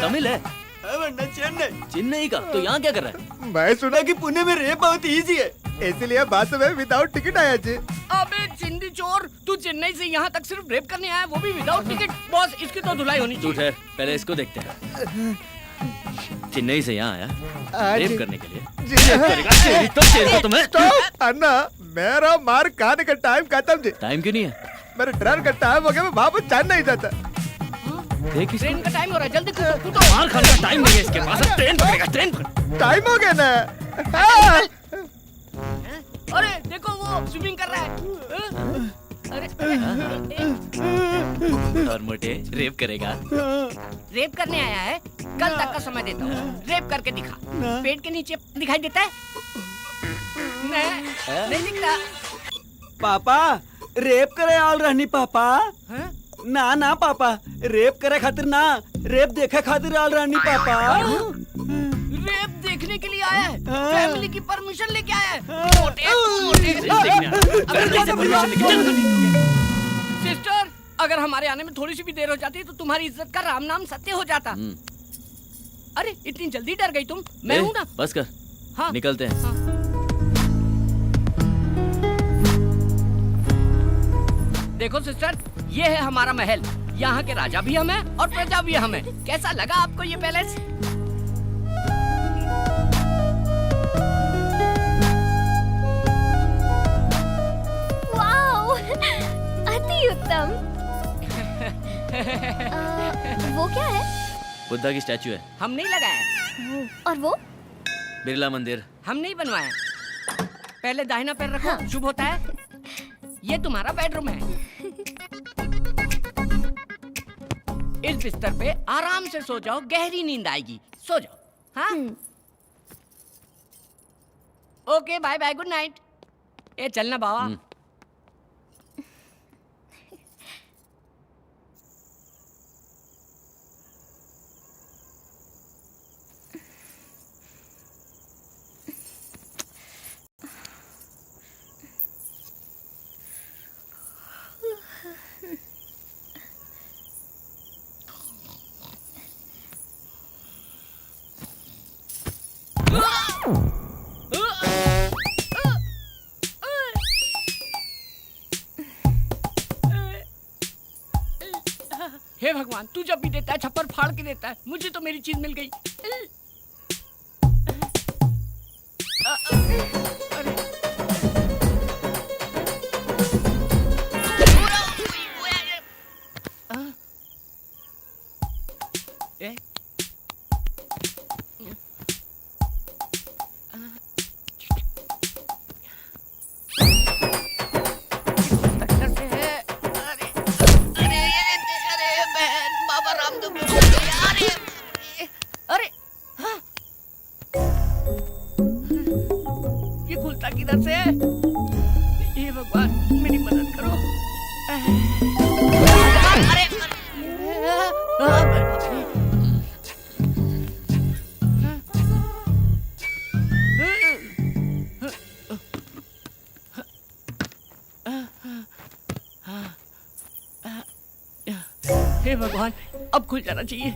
तमिल है? चेन्नई का? तो यहाँ क्या कर रहा है? मैं सुना कि पुणे में रेप बहुत इजी है, इसलिए बात में विदाउट टिकट आया जी। अबे चिंदी चोर, तू चेन्नई से यहाँ तक सिर्फ रेप करने आया, वो भी विदाउट टिकट? बॉस इसकी तो धुलाई होनी चाहिए। ठहर, पहले इसको देखते हैं। चेन्नई से यहाँ आया रेप करने के लिए? तो तुम्हें अन्ना, मेरा मार खाने का टाइम खत्म जी। टाइम क्यों नहीं है? मेरे ट्रेन का टाइम हो गया, मैं वापस जान नहीं जाता। ट्रेन का टाइम हो रहा है, जल्दी कूदो। मार खाने का टाइम नहीं है इसके पास, ट्रेन पकड़ेगा, ट्रेन टाइम हो गया ना। अरे देखो वो स्विमिंग कर रहा है। अरे और मोटे रेप करेगा? रेप करने आया है? कल तक का समय देता हूँ, रेप करके दिखा। पेट के नीचे दिखाई देता है? नहीं दिखता। पापा रेप करे आल रहनी पापा। ना ना पापा, रेप करे खातिर ना, रेप देखे खातिर आल रहनी पापा। रेप देखने के लिए आया है? फैमिली की परमिशन लेके आया है? मोटे सिस्टर, अगर हमारे आने में थोड़ी सी भी देर हो जाती तो तुम्हारी इज्जत का राम नाम सत्य हो जाता। अरे इतनी जल्दी डर गई तुम? मैं हूँ ना। बस कर। हाँ निकलते हैं। हाँ। देखो सिस्टर, ये है हमारा महल। यहाँ के राजा भी हम हैं और प्रजा भी हम हैं। कैसा लगा आपको ये पैलेस? वाओ, अति उत्तम। वो क्या है? बुद्धा की स्टैचू है। हम नहीं लगाया। और वो? बिरला मंदिर। हम नहीं बनवाया। पहले दाहिना पैर रखो। हाँ। शुभ होता है। ये तुम्हारा बेडरूम है। इस बिस्तर पे आराम से सो जाओ, गहरी नींद आएगी। सो जाओ। हाँ? Okay, bye bye, good night. ए चलना बाबा। हे भगवान, तू जब भी देता है छप्पर फाड़ के देता है। मुझे तो मेरी चीज मिल गई। किधर से? हे भगवान, मेरी मदद करो। अरे हे भगवान, अब खुल जाना चाहिए।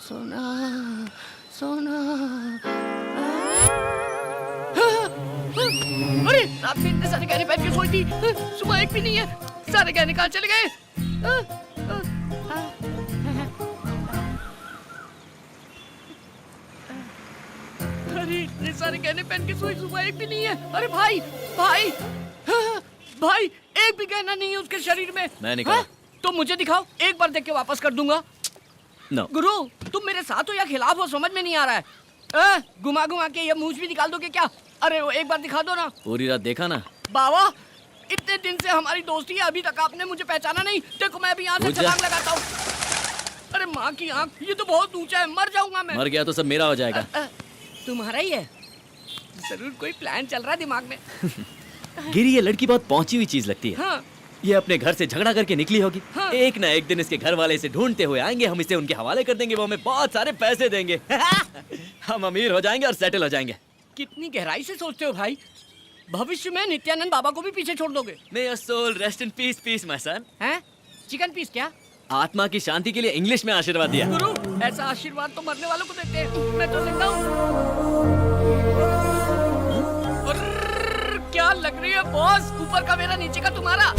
सोना सोना। अरे रात में इतने सारे गहने पहन के सोई थी, सुबह एक भी नहीं है। सारे गहने कहाँ चले गए? अरे इतने सारे गहने पहन के सोई, सुबह एक भी नहीं है। अरे भाई भाई भाई, एक भी गहना नहीं है उसके शरीर में। मैं निकाला। तो मुझे दिखाओ, एक बार देख के वापस कर दूंगा। No. गुरु, तुम मेरे साथ हो या खिलाफ हो, समझ में नहीं आ रहा है। घुमा घुमा के ये मूंछ भी निकाल दोगे क्या? अरे वो एक बार दिखा दो ना। पूरी रात देखा ना। बाबा, इतने दिन से हमारी दोस्ती है, अभी तक आपने मुझे पहचाना नहीं। देखो मैं भी यहाँ से छलांग लगाता हूँ। अरे माँ की आँख, ये तो बहुत ऊंचा है, मर जाऊंगा मैं। मर गया तो सब मेरा हो जाएगा। तुम्हारा ही है? जरूर कोई प्लान चल रहा है दिमाग में। गिरी, ये लड़की बहुत पहुंची हुई चीज लगती है। हाँ। ये अपने घर से झगड़ा करके निकली होगी। हाँ। एक ना एक दिन इसके घर वाले इसे ढूंढते हुए आएंगे, हम इसे उनके हवाले कर देंगे, वो हमें बहुत सारे पैसे देंगे। हम अमीर हो जाएंगे और सेटल हो जाएंगे। कितनी गहराई से सोचते हो भाई। भविष्य में नित्यानंद बाबा को भी पीछे छोड़ दोगे। May your soul rest in peace, peace, my son. हैं? चिकन पीस क्या? आत्मा की शांति के लिए इंग्लिश में आशीर्वाद दिया। गुरु, ऐसा आशीर्वाद तो मरने वालों को देते हैं। मैं तो जिंदा हूँ। क्या लग रही है बॉस? ऊपर का मेरा, नीचे का तुम्हारा।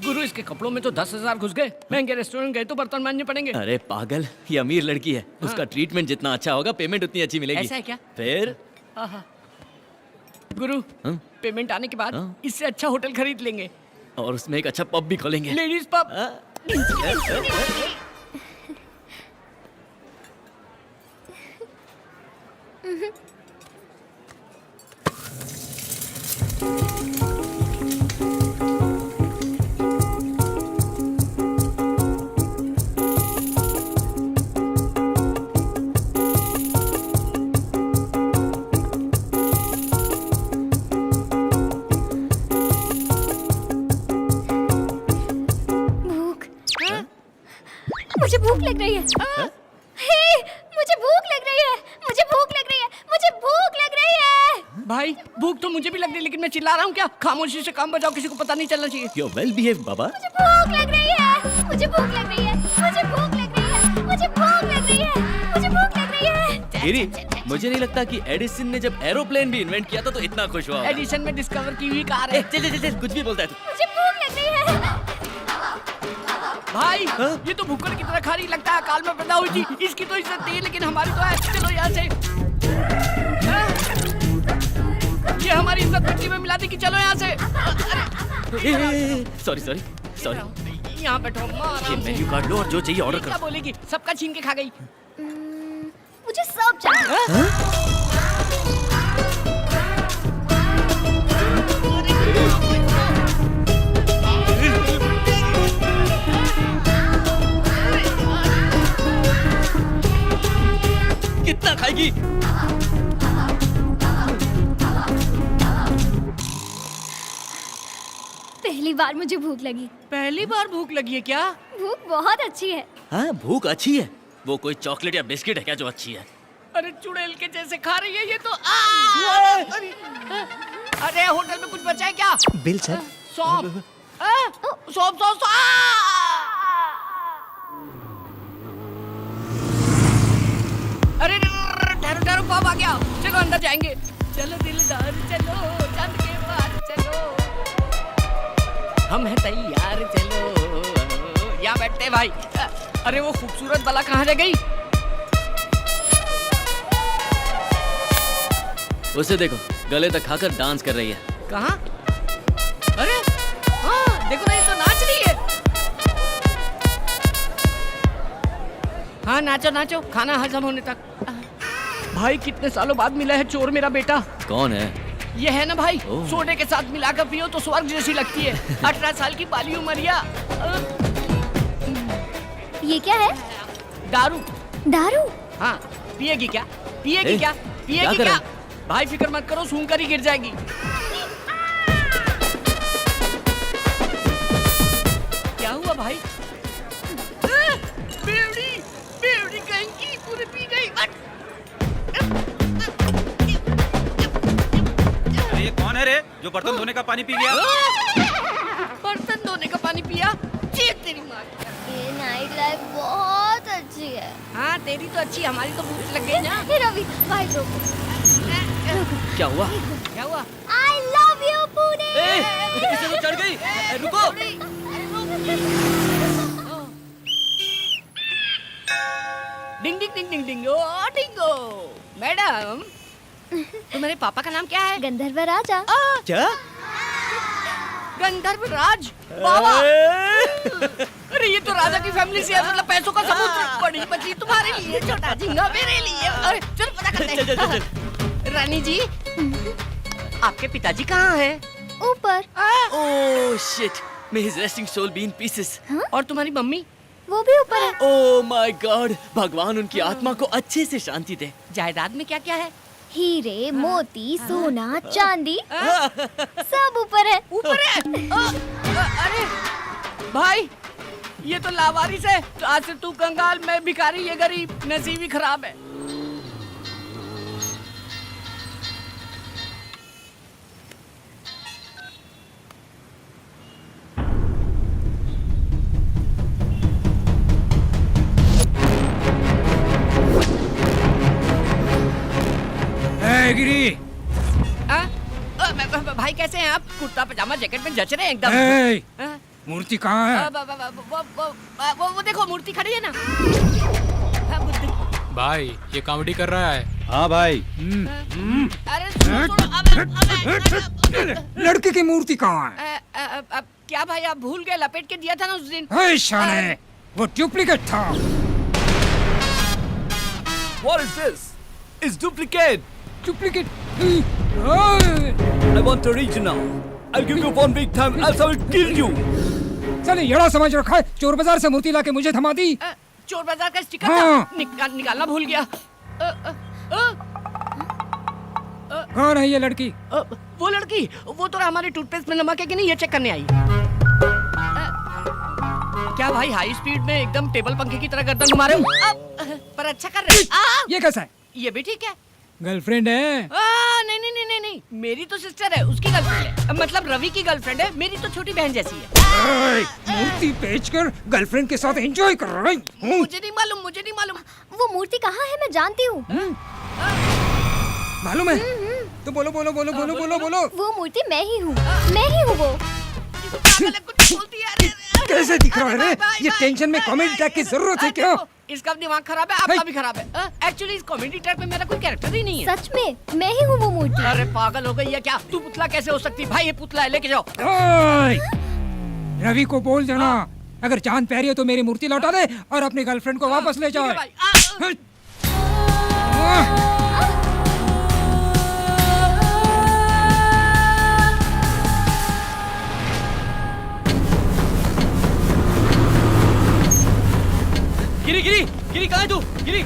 गुरु, इसके कपड़ों में तो 10,000 घुस गए। महंगे रेस्टोरेंट गए तो बर्तन मांजने पड़ेंगे। अरे पागल, ये अमीर लड़की है। हाँ। उसका ट्रीटमेंट जितना अच्छा होगा, पेमेंट उतनी अच्छी मिलेगी। ऐसा है क्या? फिर गुरु, हाँ? पेमेंट आने के बाद हाँ? इससे अच्छा होटल खरीद लेंगे और उसमें एक अच्छा पब भी खोलेंगे। Ladies pub. मुझे भूख लग रही है। हे, मुझे भूख लग रही है। मुझे भूख लग रही है। मुझे भूख लग रही है। भाई, भूख तो मुझे भी लग रही है, लेकिन मैं चिल्ला रहा हूँ क्या? खामोशी से काम बजाओ, किसी को पता नहीं चलना चाहिए। You're well behaved, बाबा। मुझे भूख लग रही है। मुझे भूख लग रही है। मुझे भूख लग रही है। मुझे भूख लग रही है। मुझे भूख लग रही है। गिरी, मुझे नहीं लगता कि एडिसन ने जब एरोप्लेन भी इन्वेंट किया था तो इतना खुश हुआ होगा। एडिशन में डिस्कवर की हुई कार है। चल चल चल, कुछ भी बोलता है तू। मुझे भूख लग रही है। भाई, ये तो भूखड़ की तरह खा रही लगता है। काल में पैदा हुई थी, इसकी तो इज्जत नहीं है, लेकिन हमारी तो है। चलो यहाँ से। ये हमारी इज्जत मिट्टी में मिला दी कि चलो यहाँ से। Sorry sorry sorry. यहाँ बैठो, ये मेन्यू कार्ड लो और जो चाहिए ऑर्डर क्या करो। बोलेगी? सबका छीन के खा गई। मुझे सब चाहिए। कितना खाएगी? पहली बार मुझे भूख लगी। पहली बार भूख लगी है क्या? भूख बहुत अच्छी है। हाँ, भूख अच्छी है। वो कोई चॉकलेट या बिस्किट है क्या जो अच्छी है? अरे चुड़ैल के जैसे खा रही है ये तो। अरे होटल में कुछ बचा है क्या? Bill sir. सौंफ। सौंफ सौंफ। अरे ठहरो ठहरो, पाप आ गया। चलो अंदर जाएंगे। चलो दिलदार चलो, चंद के पार चलो, हम हैं तैयार चलो। यहाँ बैठते हैं भाई। अरे वो खूबसूरत बाला कहाँ रह गई? उसे देखो, गले तक खाकर डांस कर रही है। कहाँ? अरे हाँ, देखो ना, ये तो नाच रही है। हाँ नाचो नाचो, खाना हजम होने तक। भाई कितने सालों बाद मिला है चोर मेरा बेटा। कौन है? ये है ना भाई, सोडे के साथ मिलाकर पियो तो स्वर्ग जैसी लगती है। 18 साल की बाली उमरिया। ये क्या है? दारू। दारू? हाँ, पिएगी क्या? पिएगी ए, क्या? पिएगी क्या क्या? करा? भाई फिक्र मत करो, सूंघ कर ही गिर जाएगी। क्या हुआ भाई? बेवड़ी, बेवड़ी कहीं की पूरी पी गई। अरे ये कौन है रे जो बर्तन धोने का पानी पी गया? बर्तन धोने का पानी पिया? चीख तेरी माँ। ये नाइट लाइफ बहुत अच्छी है। हाँ तेरी तो अच्छी, हमारी तो भूख लग गई ना। रवि भाई रोको। क्या हुआ? क्या हुआ? I love you Pune. इसे तो चढ़ गई। रुको। डिंग डिंग डिंग डिंग डिंग ओ डिंगो। मैडम, तुम्हारे पापा का नाम क्या है? गंधर्व राजा। क्या? गंधर्व राज बाबा। अरे ये तो राजा की फैमिली से है, मतलब पैसों का सबूत। बड़ी बची तुम्हारे लिए, छोटा झींगा मेरे लिए। अरे चल पता करते हैं। रानी जी, आपके पिताजी कहाँ हैं? ऊपर। Oh shit, may his resting soul be in pieces. और तुम्हारी मम्मी? वो भी ऊपर है। ओह माय गॉड, भगवान उनकी आत्मा को अच्छे से शांति दे। जायदाद में क्या क्या है? हीरे, मोती, सोना, चांदी, सब ऊपर है। ऊपर है? अरे भाई, ये तो लावारिस है। तो आज से तू कंगाल, मैं भिखारी, ये गरीब, नसीब ही खराब है। गिरी। भाई कैसे हैं आप? कुर्ता पजामा जैकेट में जच रहे हैं एकदम। मूर्ति कहाँ है? वो देखो मूर्ति खड़ी है ना। भाई ये कॉमेडी कर रहा है। हाँ भाई। अरे लड़की की मूर्ति कहाँ है? क्या भाई आप भूल गए? लपेट के दिया था ना उस दिन। शाने, वो डुप्लीकेट था। What is this? It's duplicate. Duplicate. I want original. I'll give you 1 week time, else I will kill you. चले येड़ा समझ रखा है, चोर बाजार से मूर्ति लाके मुझे थमा दी। चोर बाजार का स्टिकर हाँ। था, निकालना भूल गया। कौन है ये लड़की? वो लड़की, वो तो हमारे टूथपेस्ट में नमक है कि नहीं, ये चेक करने आई। क्या भाई हाई स्पीड में एकदम टेबल पंखे की तरह गर्दन घुमा रहे हो? पर अच्छा कर रहे हो। ये कैसा है? ये भी ठीक है। गर्लफ्रेंड है? नहीं नहीं नहीं नहीं, मेरी तो सिस्टर है, उसकी गर्लफ्रेंड है। मतलब रवि की गर्लफ्रेंड है, मेरी तो छोटी बहन जैसी है। मूर्ति बेचकर गर्लफ्रेंड के साथ एंजॉय कर रही हूँ। मुझे नहीं मालूम, मुझे नहीं मालूम। वो मूर्ति कहाँ है? मैं जानती हूँ। मालूम है? तो बोलो बोलो बोलो बोलो बोलो बोलो। वो मूर्ति मैं ही हूँ, मैं ही हूँ वो। कुछ बोलती है। कैसे दिख रहा है रे? ये टेंशन में कॉमेडी ट्रैक की जरूरत है क्या? इसका दिमाग खराब है, आपका भी खराब है। एक्चुअली इस कॉमेडी ट्रैक में मेरा कोई कैरेक्टर ही नहीं है। सच में मैं ही हूँ वो मूर्ति। अरे पागल हो गई है क्या? तू पुतला कैसे हो सकती? भाई ये पुतला है, लेके जाओ। रवि को बोल देना, अगर जान प्यारी हो तो मेरी मूर्ति लौटा दे और अपनी गर्लफ्रेंड को वापस ले जाओ। गिरी गिरी गिरी, कहाँ है तू? गिरी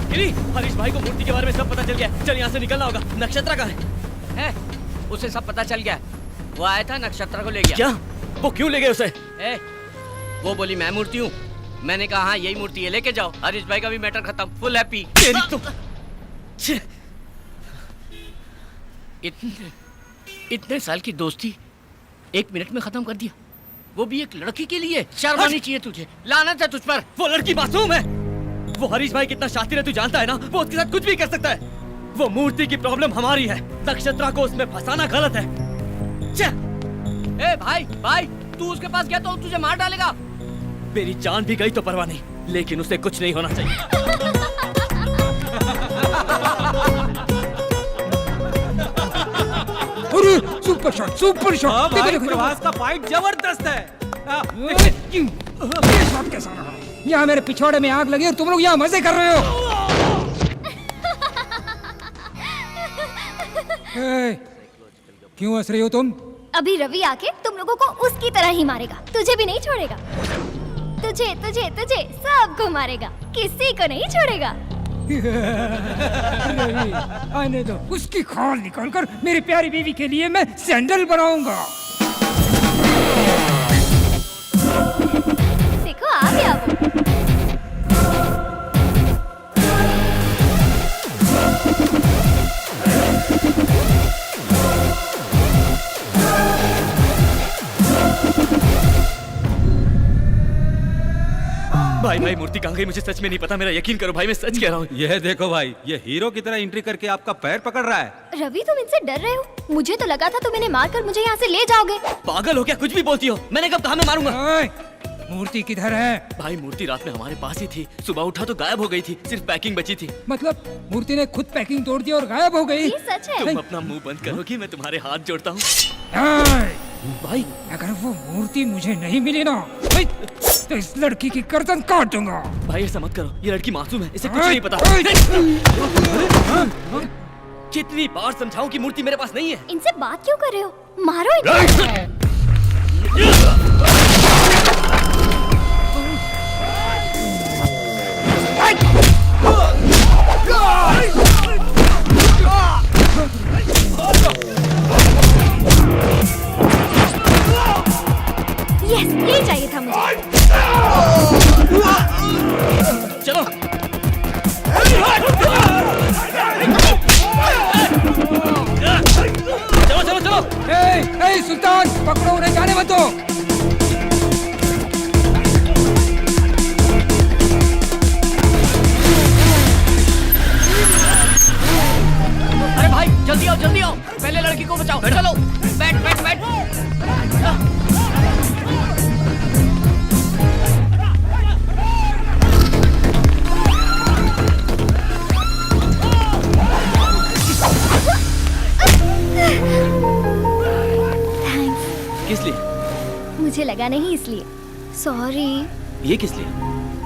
गिरी, हरीश भाई को मूर्ति के बारे में सब पता चल गया। चल यहाँ से निकलना होगा। नक्षत्रा कहाँ है? उसे सब पता चल गया। वो आया था, नक्षत्रा को ले गया। क्या? वो क्यों ले गए उसे? वो बोली मैं मूर्ति हूँ। मैंने कहा हाँ यही मूर्ति है, लेके जाओ। हरीश भाई का भी मैटर खत्म, फुल हैप्पी। इतने साल की दोस्ती 1 मिनट में खत्म कर दिया, वो भी एक लड़की के लिए। शर्म आनी चाहिए तुझे। लानत है तुझ पर। वो लड़की मासूम है। वो हरीश भाई कितना शातिर है तू जानता है ना? वो उसके साथ कुछ भी कर सकता है। वो मूर्ति की प्रॉब्लम हमारी है, नक्षत्रा को उसमें फंसाना गलत है। भाई भाई, तू उसके पास गया तो तुझे मार डालेगा। मेरी जान भी गई तो परवाह नहीं, लेकिन उसे कुछ नहीं होना चाहिए। Super shot, super shot. भाई प्रभास का फाइट जबरदस्त है। ये शॉट कैसा रहा? यहाँ मेरे पिछवाड़े में आग लगी और तुम लोग यहाँ मजे कर रहे हो। क्यों हंस रही हो तुम? अभी रवि आके तुम लोगों को उसकी तरह ही मारेगा, तुझे भी नहीं छोड़ेगा। तुझे तुझे तुझे सबको मारेगा, किसी को नहीं छोड़ेगा। रवि, आने दो, उसकी खाल निकालकर मेरी प्यारी बीवी के लिए मैं सैंडल बनाऊंगा। देखो आ गया वो। भाई भाई मूर्ति कहाँ गई? मुझे सच में नहीं पता, मेरा यकीन करो भाई, मैं सच कह रहा हूँ। यह देखो भाई, ये हीरो की तरह एंट्री करके आपका पैर पकड़ रहा है। रवि तुम इनसे डर रहे हो? मुझे तो लगा था तुम इन्हें मारकर मुझे यहाँ से ले जाओगे। पागल हो क्या? कुछ भी बोलती हो? मैंने कब कहा मैं मारूंगा? मूर्ति किधर है? भाई मूर्ति रात में हमारे पास ही थी, सुबह उठा तो गायब हो गई थी, सिर्फ पैकिंग बची थी। मतलब मूर्ति ने खुद पैकिंग तोड़ दी और गायब हो गई? ये सच है। तुम अपना मुंह बंद करो कि मैं तुम्हारे हाथ जोड़ता हूँ। भाई अगर वो मूर्ति मुझे नहीं मिली ना तो इस लड़की की गर्दन काट दूंगा। भाई ऐसा मत करो, ये लड़की मासूम है, इसे कुछ नहीं पता। कितनी बार समझाऊं कि मूर्ति मेरे पास नहीं है? इनसे बात क्यों कर रहे हो? मारो इन्हें। यस, ये चाहिए था मुझे। चलो चलो चलो चलो। ए सुल्तान, पकड़ो उन्हें, जाने मत दो। अरे भाई जल्दी आओ जल्दी आओ, पहले लड़की को बचाओ। चलो बैठ बैठ बैठ। किस लिए? मुझे लगा नहीं इसलिए। सॉरी। ये किस लिए?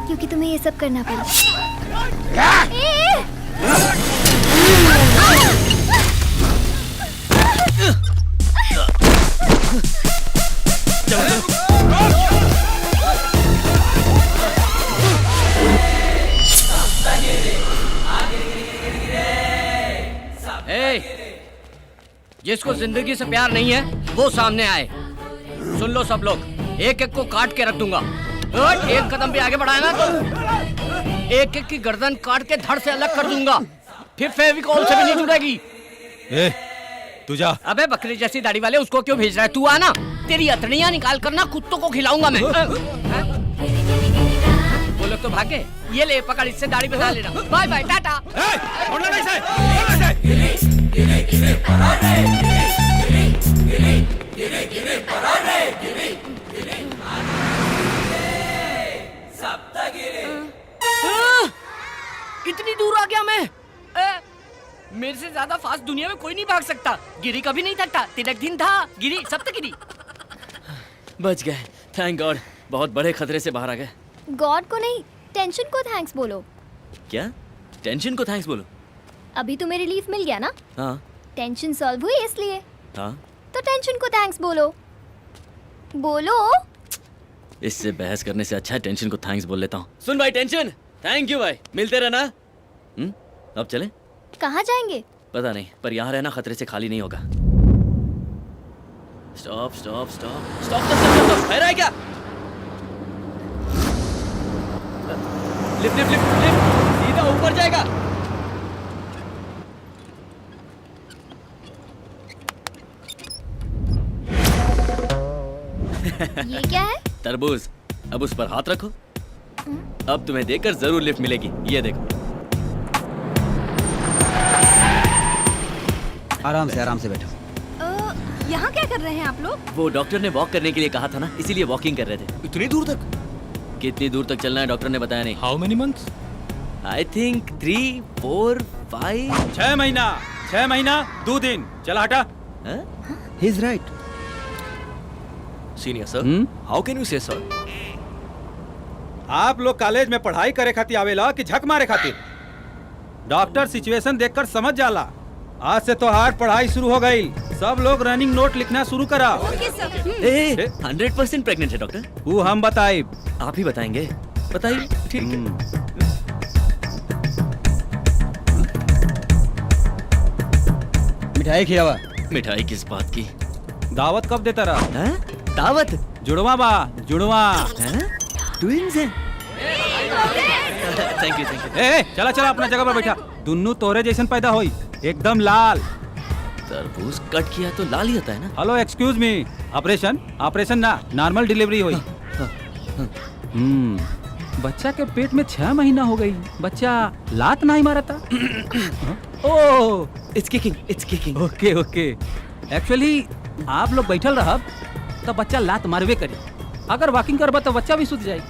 क्योंकि तुम्हें ये सब करना पड़ा। जिसको जिंदगी से प्यार नहीं है वो सामने आए। सुन लो सब लोग, एक एक को काट के रख दूंगा। एक कदम भी आगे बढ़ाया ना तो एक एक की गर्दन काट के धड़ से अलग कर दूंगा, फिर फेविकॉल से भी नहीं जुड़ेगी। तू जा। अबे बकरी जैसी दाढ़ी वाले, उसको क्यों भेज रहा है? तू आना, तेरी अतड़ियां निकाल कर ना कुत्तों को खिलाऊंगा मैं। वो लोग तो भागे। ये ले पकड़, इससे दाढ़ी बना लेना। Bye bye, tata. इतनी दूर आ गया मैं। मेरे से ज्यादा फास्ट दुनिया में कोई नहीं भाग सकता। गिरी कभी नहीं थकता, तिलक दिन था, गिरी सब तक गिरी। बच गए, थैंक गॉड। बहुत बड़े खतरे से बाहर आ गए। गॉड को नहीं, टेंशन को थैंक्स बोलो। क्या? टेंशन को थैंक्स बोलो? अभी तुम्हें रिलीफ मिल गया ना? हाँ। टेंशन सॉल्व हुई इसलिए। हाँ। तो टेंशन को थैंक्स बोलो। बोलो। इससे बहस करने से अच्छा है टेंशन को थैंक्स बोल लेता हूँ। सुन भाई टेंशन, थैंक यू भाई, मिलते रहना। अब चले? कहाँ जाएंगे? पता नहीं, पर यहाँ रहना खतरे से खाली नहीं होगा। Stop stop stop stop stop. है क्या? लिफ्ट लिफ्ट लिफ्ट लिफ्ट, सीधा ऊपर जाएगा। ये क्या है? तरबूज। अब उस पर हाथ रखो। अब तुम्हें देखकर जरूर लिफ्ट मिलेगी। ये देखो। आराम से बैठो। यहाँ क्या कर रहे हैं आप लोग? वो डॉक्टर ने वॉक करने के लिए कहा था ना, इसीलिए वॉकिंग कर रहे थे। इतनी दूर तक? कितनी दूर तक चलना है डॉक्टर ने बताया नहीं। How many months? I think 3, 4, 5। 6 महीना 2 दिन। चला हटा। He is right. Senior sir, how can you से सर? आप लोग कॉलेज में पढ़ाई करे खातिर आवेला कि झक मारे खातिर? डॉक्टर सिचुएशन देखकर समझ जाला। आज से तो हार पढ़ाई शुरू हो गई। सब लोग रनिंग नोट लिखना शुरू करा। 100% प्रेग्नेंट है डॉक्टर। वो हम बताए, आप ही बताएंगे। बताइए। ठीक है। मिठाई खिलावा। मिठाई किस बात की? दावत कब देता रहा? दावत? जुड़वा बा, जुड़वा। ट्विंस हैं। Thank you. चला चला अपना जगह पर बैठा। दुन्नू तोरे जैसन पैदा हुई, एकदम लाल। तरबूज कट किया तो लाल ही होता है ना? हेलो एक्सक्यूज मी, ऑपरेशन ना, नॉर्मल डिलीवरी हुई। बच्चा के पेट में 6 महीना हो गई, बच्चा लात नहीं मारा था। ओह, इट्स किकिंग। ओके। एक्चुअली आप लोग बैठल रहब तो बच्चा लात मारवे करी। अगर वॉकिंग करबा तो बच्चा भी सुत जाए।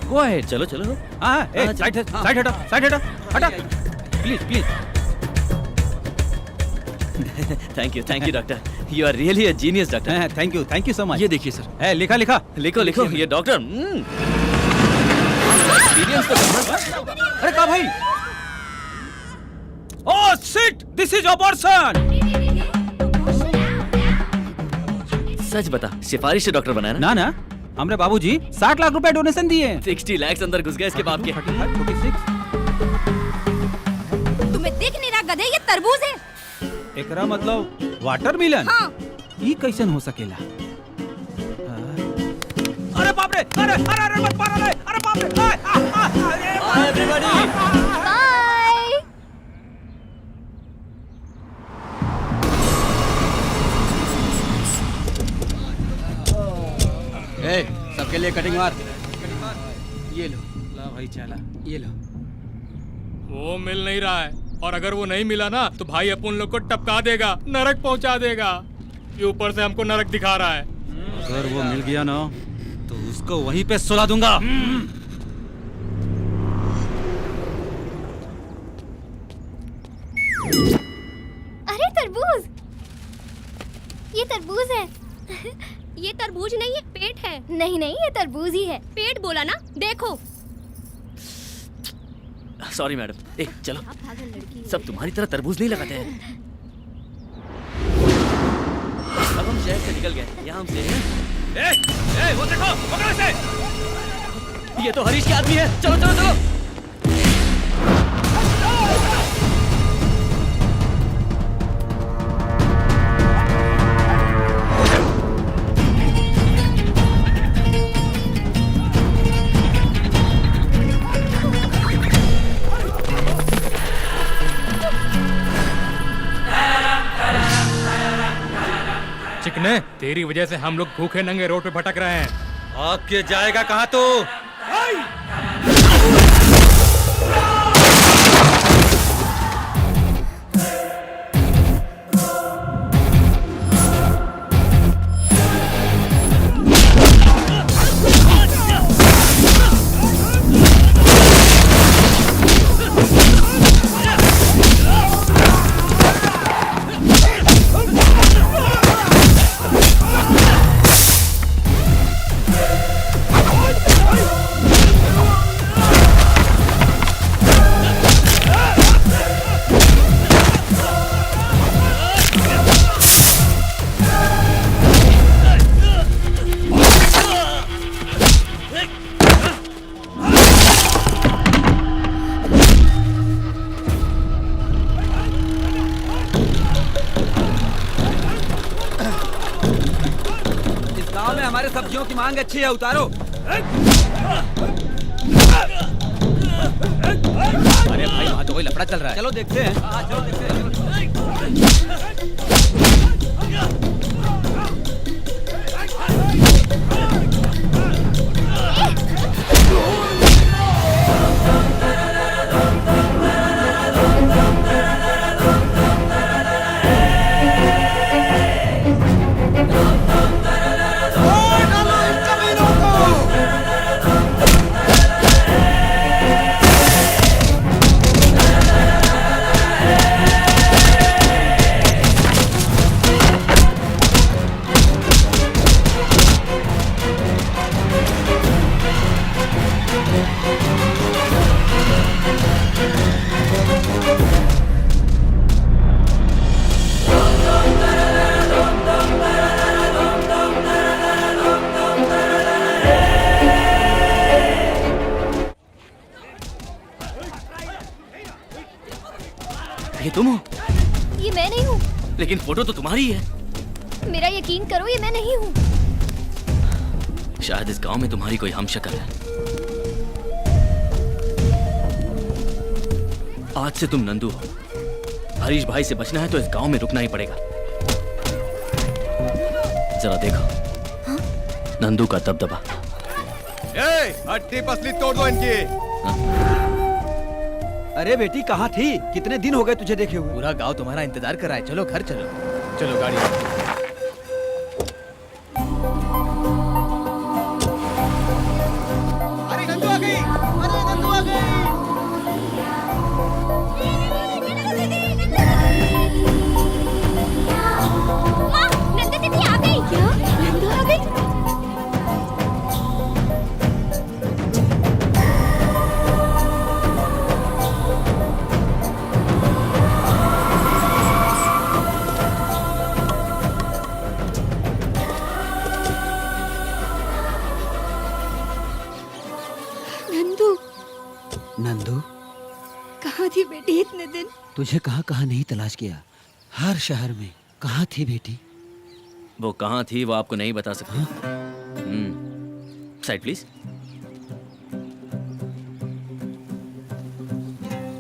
Go ahead. चलो। साइड हटा please. Thank you doctor. You are really a genius doctor. Thank you so much. ये देखिए सर। लिखा लिखो। ये डॉक्टर एक्सपीरियंस तो। अरे का भाई? Oh shit, this is abortion. सच बता, सिफारिश से डॉक्टर बनाया ना? हमरे बाबूजी 60 लाख रुपए डोनेशन दिए। 60 लाख अंदर घुस गए इसके बाप के। तुम्हें दिख नहीं रहा गधे, ये तरबूज है। एकरा मतलब वाटरमेलन? हाँ। ये कैसन हो सकेला? अरे बाप रे, अरे मत मारो रे, अरे बाप रे। Bye everybody. सबके लिए कटिंग मार। ये लो। ला भाई चला, ये लो। वो मिल नहीं रहा है, और अगर वो नहीं मिला ना तो भाई अपन लोग को टपका देगा, नरक पहुंचा देगा। ये ऊपर से हमको नरक दिखा रहा है। अगर वो मिल गया ना तो उसको वहीं पे सुला दूंगा। अरे तरबूज, ये तरबूज है। ये तरबूज नहीं है, पेट है। नहीं, ये तरबूज ही है। पेट बोला ना, देखो। Sorry madam. चलो, सब तुम्हारी तरह तरबूज नहीं लगाते हैं। अब हम शहर से निकल गए, यहाँ हमसे वो देखो, पकड़ो इसे। ये तो हरीश के आदमी है। चलो। चिकने, तेरी वजह से हम लोग भूखे नंगे रोड पे भटक रहे हैं। आपके जाएगा कहाँ तू? हमारे सब्जियों की मांग अच्छी है, उतारो। अरे भाई वहाँ तो कोई लफड़ा चल रहा है। चलो देखते हैं। चलो देखते हैं। लेकिन फोटो तो तुम्हारी है। मेरा यकीन करो, ये मैं नहीं हूँ। शायद इस गांव में तुम्हारी कोई हमशक्ल है। आज से तुम नंदू हो। हरीश भाई से बचना है तो इस गांव में रुकना ही पड़ेगा। जरा देखो, नंदू का दबदबा। हड्डी पसली तोड़ दो इनकी। अरे बेटी कहाँ थी? कितने दिन हो गए तुझे देखे हुए? पूरा गांव तुम्हारा इंतजार कर रहा है। चलो घर चलो। चलो गाड़ी। अरे नंदू आ गई। अरे नंदू आ गई। माँ, नंदू दीदी आ गई। क्या? नंदू आ गई? नंदू, नंदू, कहाँ थी बेटी इतने दिन? तुझे कहाँ कहाँ नहीं तलाश किया, हर शहर में। कहाँ थी बेटी? वो कहाँ थी वो आपको नहीं बता सकती। Side please.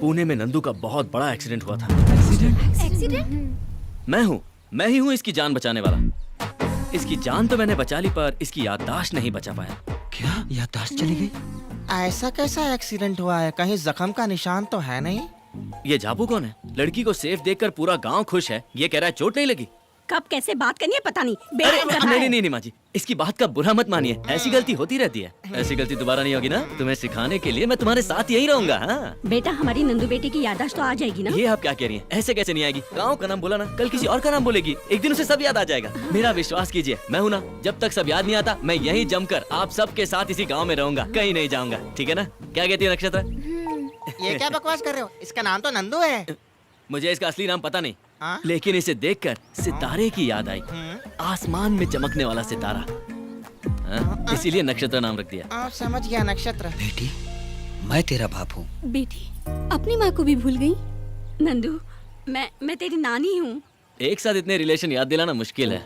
पुणे में नंदू का बहुत बड़ा एक्सीडेंट हुआ था। एक्सीडेंट? मैं ही हूँ इसकी जान बचाने वाला। इसकी जान तो मैंने बचा ली, पर इसकी याददाश्त नहीं बचा पाया। क्या याददाश्त चली गई? ऐसा कैसा एक्सीडेंट हुआ है? कहीं जख्म का निशान तो है नहीं? ये जाबू कौन है? लड़की को सेफ देखकर पूरा गांव खुश है। ये कह रहा है चोट नहीं लगी। कब कैसे बात करनी है पता नहीं। नहीं माँ जी, इसकी बात का बुरा मत मानिए। ऐसी गलती होती रहती है। ऐसी गलती दोबारा नहीं होगी ना? तुम्हें सिखाने के लिए मैं तुम्हारे साथ यही रहूंगा। हाँ? बेटा, हमारी नंदू बेटी की याददाश्त तो आ जाएगी ना? ये आप क्या कह रही हैं? ऐसे कैसे नहीं आएगी? गांव का नाम बोला ना, कल किसी और का नाम बोलेगी, एक दिन उसे सब याद आ जाएगा। मेरा विश्वास कीजिए, मैं हूँ ना, जब तक सब याद नहीं आता मैं यहीं जमकर आप सबके साथ इसी गाँव में रहूंगा, कहीं नहीं जाऊंगा। ठीक है ना? क्या कहती है नक्षत्र? ये क्या बकवास कर रहे हो? इसका नाम तो नंदू है। मुझे इसका असली नाम पता नहीं, लेकिन इसे देखकर सितारे की याद आई। आसमान में चमकने वाला सितारा, इसीलिए नक्षत्र नाम रख दिया। समझ गया, नक्षत्र। बेटी, मैं तेरा बाप हूँ। बेटी अपनी माँ को भी भूल गई? नंदू, मैं तेरी नानी हूँ। एक साथ इतने रिलेशन याद दिलाना मुश्किल है।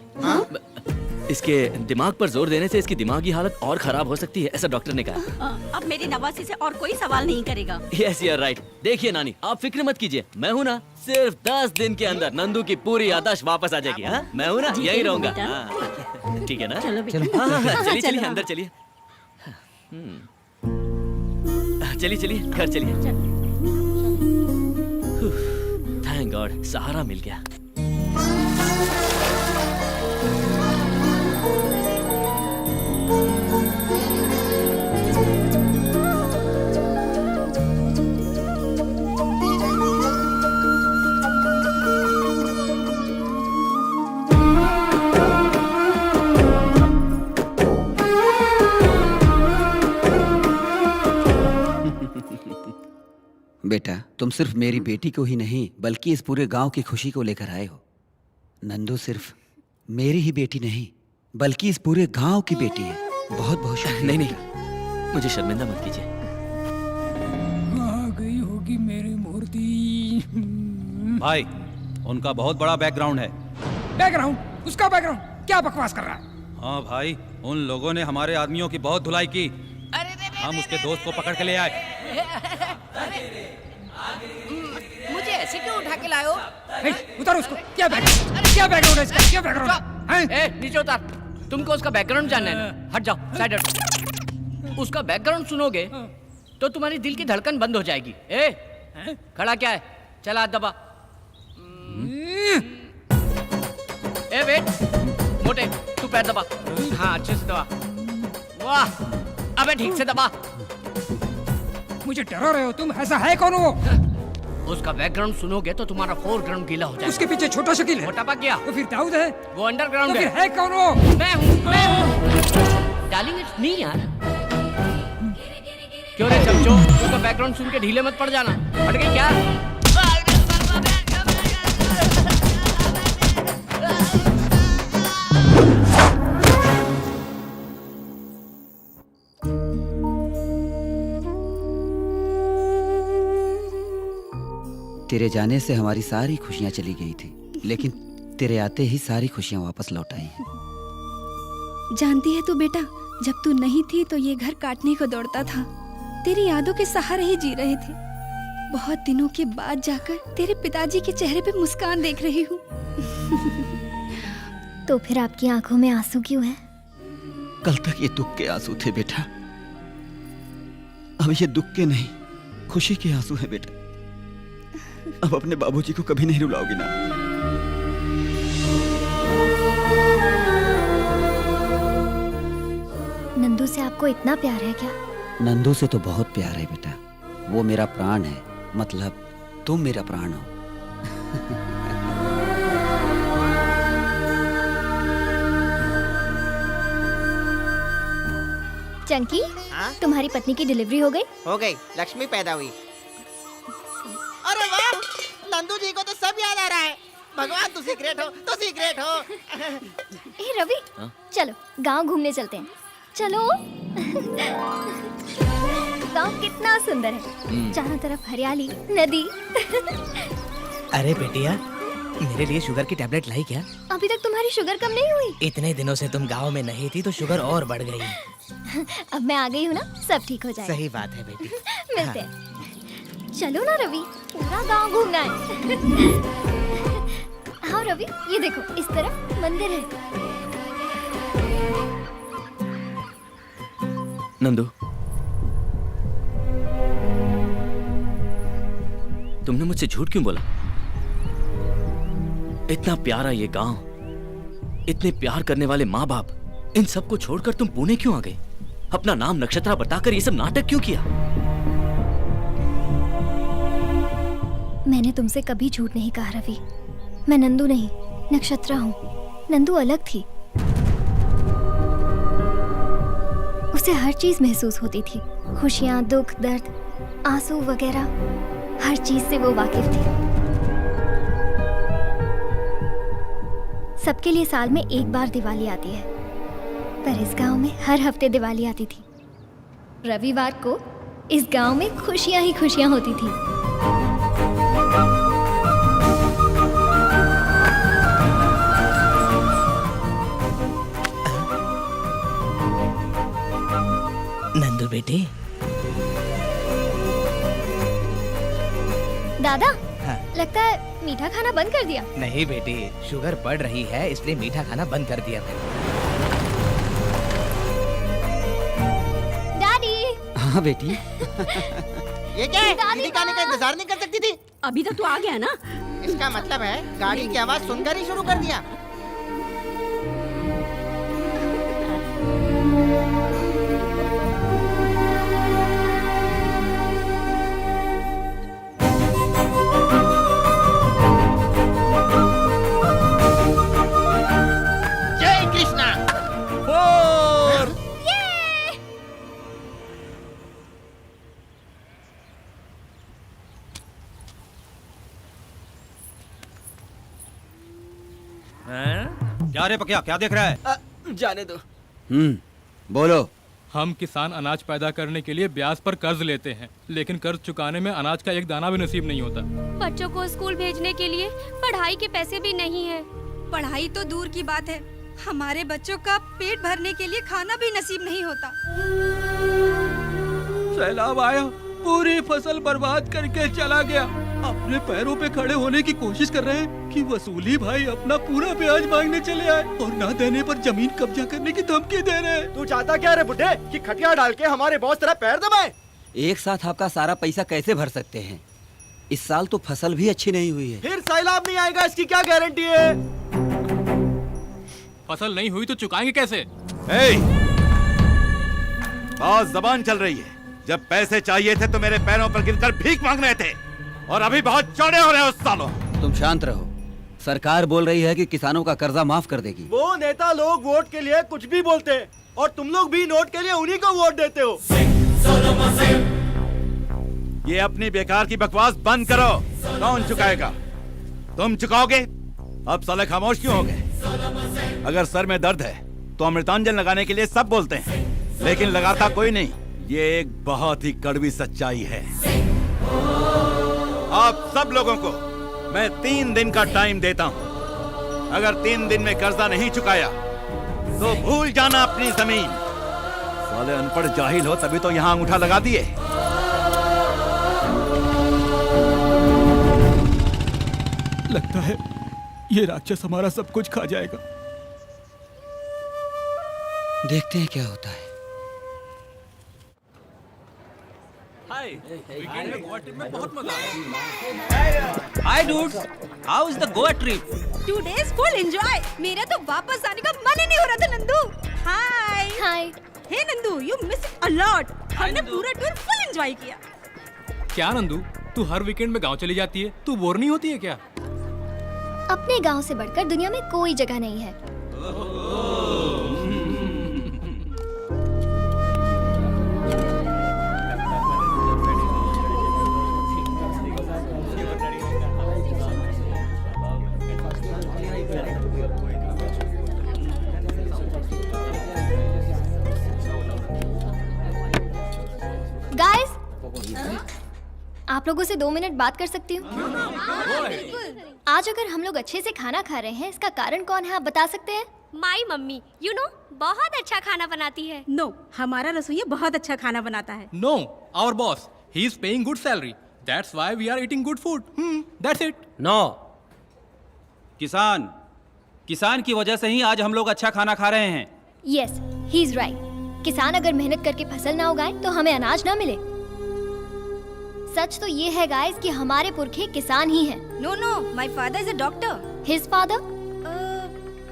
इसके दिमाग पर जोर देने से इसकी दिमागी हालत और खराब हो सकती है, ऐसा डॉक्टर ने कहा। अब मेरी नवासी से और कोई सवाल नहीं करेगा। Yes, you are right. देखिए नानी, आप फिक्र मत कीजिए, मैं हूँ ना, सिर्फ 10 दिन के अंदर नंदू की पूरी याददाश्त वापस आ जाएगी। हाँ, मैं हूँ ना, यही रहूंगा। ठीक है ना? चलो बेटा। चलिए चलिए, अंदर चलिए। चलिए चलिए, घर चलिए। थैंक गॉड, सहारा मिल गया। बेटा, तुम सिर्फ मेरी बेटी को ही नहीं बल्कि इस पूरे गांव की खुशी को लेकर आए हो। नंदू सिर्फ मेरी ही बेटी नहीं बल्कि इस पूरे गांव की बेटी है। बहुत बहुत शुक्रिया। नहीं, मुझे शर्मिंदा मत कीजिए। आ गई होगी मेरी मूर्ति। भाई, उनका बहुत बड़ा बैकग्राउंड है। बैकग्राउंड? उसका बैकग्राउंड? क्या बकवास कर रहा है? हाँ भाई, उन लोगों ने हमारे आदमियों की बहुत धुलाई की। हम उसके दोस्त को पकड़ के ले आए। मुझे ऐसे क्यों उठा के लाए हो? उतारो उसको। क्या बैकग्राउंड है इसका? क्या बैकग्राउंड है? नीचे उतार। तुमको उसका बैकग्राउंड जानना है ना? हट जाओ, साइड हट। उसका बैकग्राउंड सुनोगे तो तुम्हारी दिल की धड़कन बंद हो जाएगी। खड़ा क्या है? चला हाथ दबा। वेट, मोटे तू पैर दबा। हाँ, अच्छे से दबा। वाह, अबे ठीक से दबा। मुझे डरा रहे हो तुम? ऐसा है कौन वो? उसका बैकग्राउंड सुनोगे तो तुम्हारा फोरग्राउंड गीला हो जाएगा। उसके पीछे छोटा शकील है। मोटापा क्या? तो फिर दाऊद है। वो अंडरग्राउंड तो है। फिर है कौन वो? मैं हूँ। डार्लिंग, इट्स मी यार। क्यों रे चमचो, उसका बैकग्राउंड सुन के ढीले मत पड़ जाना। हट गई क्या? तेरे जाने से हमारी सारी खुशियां चली गई थी, लेकिन तेरे आते ही सारी खुशियां वापस लौट आई हैं। जानती है तू बेटा, जब तू नहीं थी तो ये घर काटने को दौड़ता था। तेरी यादों के सहारे ही जी रहे थे। बहुत दिनों के बाद जाकर तेरे पिताजी के चेहरे पे मुस्कान देख रही हूँ। तो फिर आपकी आंखों में आंसू क्यों है? कल तक ये दुख के आंसू थे बेटा, अब ये दुख के नहीं खुशी के आंसू है बेटा। अब अपने बाबूजी को कभी नहीं रुलाओगी ना? नंदू से आपको इतना प्यार है क्या? नंदू से तो बहुत प्यार है बेटा, वो मेरा प्राण है, मतलब तुम मेरा प्राण हो। चंकी, तुम्हारी पत्नी की डिलीवरी हो गई? हो गई, लक्ष्मी पैदा हुई। अरे वाह, नंदू जी को तो सब याद आ रहा है। भगवान तू सीक्रेट हो, तू सीक्रेट हो। ए रवि, चलो गांव घूमने चलते हैं। चलो। गांव कितना सुंदर है, चारों तरफ हरियाली, नदी। अरे बेटिया, मेरे लिए शुगर की टैबलेट लाई क्या? अभी तक तुम्हारी शुगर कम नहीं हुई? इतने दिनों से तुम गांव में नहीं थी तो शुगर और बढ़ गई। अब मैं आ गई हूँ ना, सब ठीक हो जाएगा। सही बात है बेटी। मिलते हैं। चलो ना रवि, पूरा गांव घूमना है। हाँ रवि, ये देखो, इस तरफ मंदिर है। नंदू, तुमने मुझसे झूठ क्यों बोला? इतना प्यारा ये गांव, इतने प्यार करने वाले माँ बाप, इन सबको छोड़कर तुम पुणे क्यों आ गए? अपना नाम नक्षत्रा बताकर ये सब नाटक क्यों किया? मैंने तुमसे कभी झूठ नहीं कहा रवि। मैं नंदू नहीं, नक्षत्रा हूँ। नंदू अलग थी, उसे हर चीज महसूस होती थी, खुशियाँ, दुख, दर्द, आंसू वगैरह, हर चीज से वो वाकिफ थी। सबके लिए साल में एक बार दिवाली आती है, पर इस गांव में हर हफ्ते दिवाली आती थी। रविवार को इस गांव में खुशियां ही खुशियां होती थी। नंदू बेटी। दादा, हाँ। लगता है मीठा खाना बंद कर दिया। नहीं बेटी, शुगर बढ़ रही है इसलिए मीठा खाना बंद कर दिया मैंने। डैडी। हाँ बेटी। ये क्या है? दीदी का आने का इंतजार नहीं कर सकती थी? अभी तक तू आ गया ना? इसका मतलब है गाड़ी की आवाज सुनकर ही शुरू कर दिया। जय कृष्णा। क्या रे पकिया, क्या देख रहा है? जाने दो। बोलो। हम किसान अनाज पैदा करने के लिए ब्याज पर कर्ज लेते हैं, लेकिन कर्ज चुकाने में अनाज का एक दाना भी नसीब नहीं होता। बच्चों को स्कूल भेजने के लिए पढ़ाई के पैसे भी नहीं है। पढ़ाई तो दूर की बात है, हमारे बच्चों का पेट भरने के लिए खाना भी नसीब नहीं होता। सैलाब आया, पूरी फसल बर्बाद करके चला गया। अपने पैरों पे खड़े होने की कोशिश कर रहे हैं कि वसूली भाई अपना पूरा ब्याज मांगने चले आए और ना देने पर जमीन कब्जा करने की धमकी दे रहे हैं। तू चाहता क्या रे बुड्ढे, कि खटिया डाल के हमारे बॉस तेरा पैर दबाए? एक साथ आपका सारा पैसा कैसे भर सकते हैं? इस साल तो फसल भी अच्छी नहीं हुई है। फिर सैलाब नहीं आएगा इसकी क्या गारंटी है? फसल नहीं हुई तो चुकाएंगे कैसे? बहुत जबान चल रही है। जब पैसे चाहिए थे तो मेरे पैरों पर गिरकर भीख मांग रहे थे, और अभी बहुत चौड़े हो रहे हो सालों। तुम शांत रहो, सरकार बोल रही है कि किसानों का कर्जा माफ कर देगी। वो नेता लोग वोट के लिए कुछ भी बोलते हैं, और तुम लोग भी नोट के लिए उन्हीं को वोट देते हो। ये अपनी बेकार की बकवास बंद करो। कौन चुकाएगा? तुम चुकाओगे? अब साले खामोश क्यों हो गए? अगर सर में दर्द है तो अमृतांजन लगाने के लिए सब बोलते हैं, लेकिन लगाता कोई नहीं। ये एक बहुत ही कड़वी सच्चाई है। आप सब लोगों को मैं 3 दिन का टाइम देता हूं। अगर 3 दिन में कर्जा नहीं चुकाया तो भूल जाना अपनी जमीन। साले अनपढ़ जाहिल हो तभी तो यहाँ अंगूठा लगा दिए। लगता है ये राक्षस हमारा सब कुछ खा जाएगा। देखते हैं क्या होता है। Hi dudes, how is the Goa trip? 2 days full enjoy। मेरा तो वापस आने का मन ही नहीं हो रहा था Nandu. Hi hi. Hey Nandu, you miss a lot. हमने पूरा टूर फुल एंजॉय किया। क्या नंदू, तू हर वीकेंड में गांव चली जाती है, तू बोर नहीं होती है क्या? अपने गांव से बढ़कर दुनिया में कोई जगह नहीं है। गाइस, आप लोगों से 2 मिनट बात कर सकती हूँ? आज अगर हम लोग अच्छे से खाना खा रहे हैं, इसका कारण कौन है, आप बता सकते हैं? माई मम्मी, यू नो, बहुत अच्छा खाना बनाती है। नो, हमारा रसोइया बहुत अच्छा खाना बनाता है। No, our boss, he is paying good salary, that's why we are eating good food. That's it. No, किसान की वजह से ही आज हम लोग अच्छा खाना खा रहे हैं। Yes, he is right. किसान अगर मेहनत करके फसल ना उगाए तो हमें अनाज ना मिले। सच तो ये है गाइस कि हमारे पुरखे किसान ही हैं। No no, my father is a doctor. His father?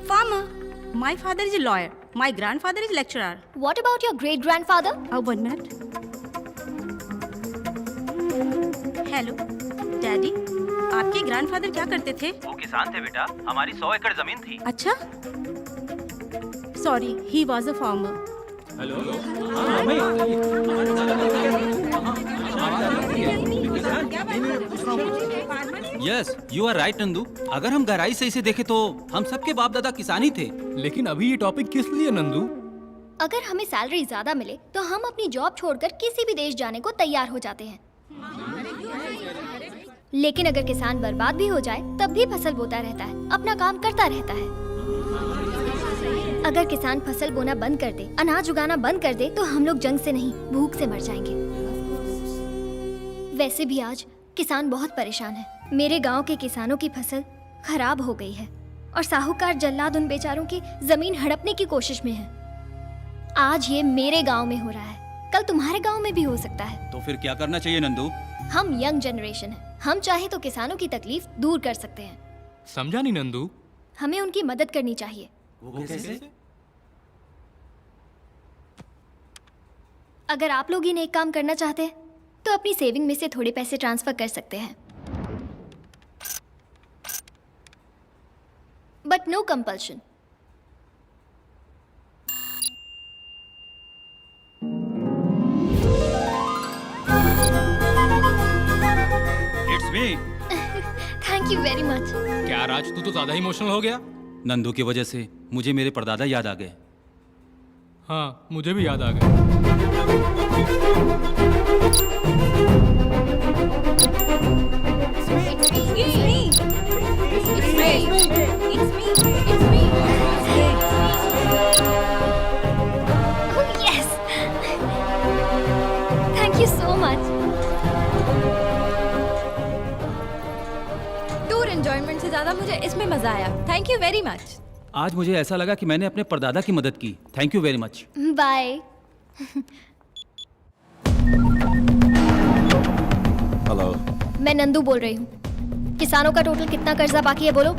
Farmer. My father is a lawyer. My grandfather is lecturer. What about your great grandfather? 1 minute. Hello daddy, आपके ग्रैंडफादर क्या करते थे? वो किसान थे बेटा, हमारी 100 एकड़ जमीन थी। अच्छा, sorry, he was a farmer. Yes, you are right Nandu. अगर हम गहराई से इसे देखें तो हम सबके बाप दादा किसान ही थे। लेकिन अभी ये टॉपिक किस लिए नंदू? अगर हमें सैलरी ज्यादा मिले तो हम अपनी जॉब छोड़कर किसी भी देश जाने को तैयार हो जाते हैं। लेकिन अगर किसान बर्बाद भी हो जाए तब भी फसल बोता रहता है, अपना काम करता रहता है। अगर किसान फसल बोना बंद कर दे, अनाज उगाना बंद कर दे, तो हम लोग जंग से नहीं, भूख से मर जाएंगे। वैसे भी आज किसान बहुत परेशान है। मेरे गांव के किसानों की फसल खराब हो गई है और साहूकार जल्लाद उन बेचारों की जमीन हड़पने की कोशिश में है। आज ये मेरे गांव में हो रहा है, कल तुम्हारे गांव में भी हो सकता है। तो फिर क्या करना चाहिए नंदू? हम यंग जनरेशन है, हम चाहे तो किसानों की तकलीफ दूर कर सकते हैं। समझा नहीं नंदू। हमें उनकी मदद करनी चाहिए। वो कैसे? अगर आप लोग ही नेक काम करना चाहते हैं तो अपनी सेविंग में से थोड़े पैसे ट्रांसफर कर सकते हैं, but no compulsion. It's me. Thank you very much. क्या राज, तू तो ज्यादा इमोशनल हो गया। नंदू की वजह से मुझे मेरे परदादा याद आ गए। हाँ, मुझे भी याद आ गया। Thank you so much. Tour enjoyment से ज्यादा मुझे इसमें मजा आया। Thank you very much. आज मुझे ऐसा लगा कि मैंने अपने परदादा की मदद की। Thank you very much. Bye. Hello, मैं नंदू बोल रही हूँ। किसानों का टोटल कितना कर्जा बाकी है बोलो?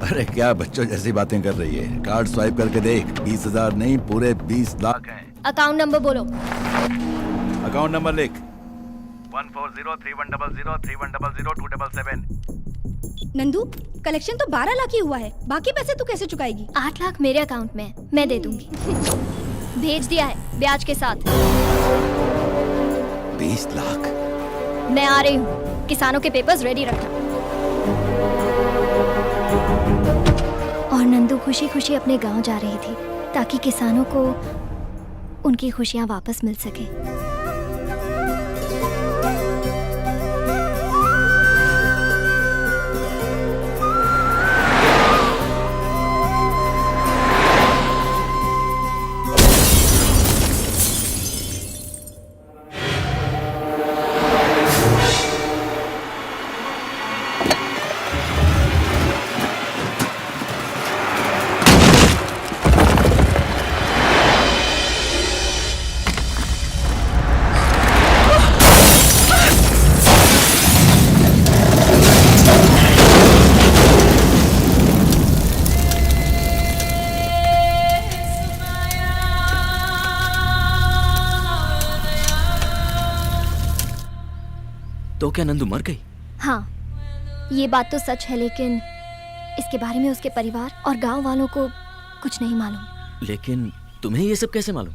अरे क्या बच्चों जैसी बातें कर रही है। कार्ड स्वाइप करके देख, 20,000 नहीं पूरे 20 लाख हैं। अकाउंट नंबर बोलो। अकाउंट नंबर लिख। 1403100310027। नंदू, कलेक्शन तो 12 लाख ही हुआ है, बाकी पैसे तू कैसे चुकाएगी? 8 लाख मेरे अकाउंट में है, मैं दे दूंगी। भेज दिया है ब्याज के साथ। 20 लाख। मैं आ रही हूँ, किसानों के पेपर्स रेडी रखना। और नंदू खुशी खुशी अपने गांव जा रही थी ताकि किसानों को उनकी खुशियां वापस मिल सके। तो क्या नंदू मर गई? हाँ, ये बात तो सच है, लेकिन इसके बारे में उसके परिवार और गांव वालों को कुछ नहीं मालूम। लेकिन तुम्हें ये सब कैसे मालूम?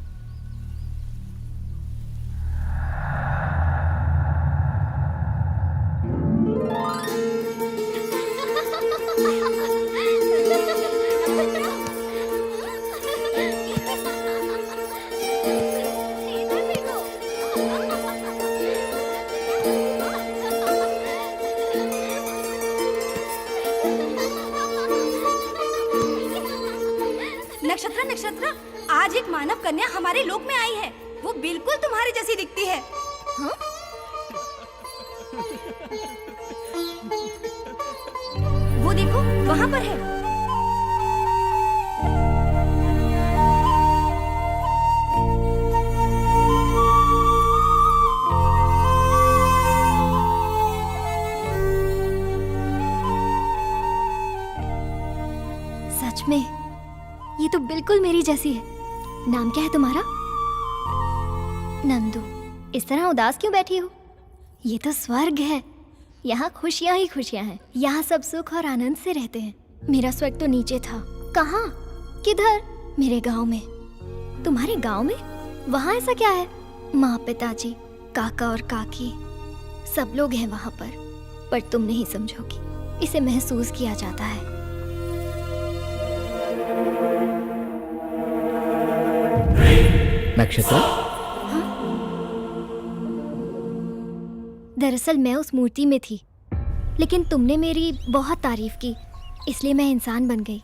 नक्षत्र नक्षत्र, आज एक मानव कन्या हमारे लोक में आई है। वो बिल्कुल तुम्हारे जैसी दिखती है। हाँ? वो देखो, वहाँ पर है। सच में ये तो बिल्कुल मेरी जैसी है। नाम क्या है तुम्हारा? नंदू। इस तरह उदास क्यों बैठी हो? ये तो स्वर्ग है। यहाँ खुशियाँ ही खुशियाँ हैं। यहाँ सब सुख और आनंद से रहते हैं। मेरा स्वर्ग तो नीचे था। कहाँ? किधर? मेरे गांव में। तुम्हारे गांव में? वहाँ ऐसा क्या है? माँ, पिताजी, काका और काकी सब लोग हैं वहाँ पर तुम नहीं समझोगी। इसे महसूस किया जाता है। नक्षत्र, दरअसल मैं उस मूर्ति में थी, लेकिन तुमने मेरी बहुत तारीफ की, इसलिए मैं इंसान बन गई।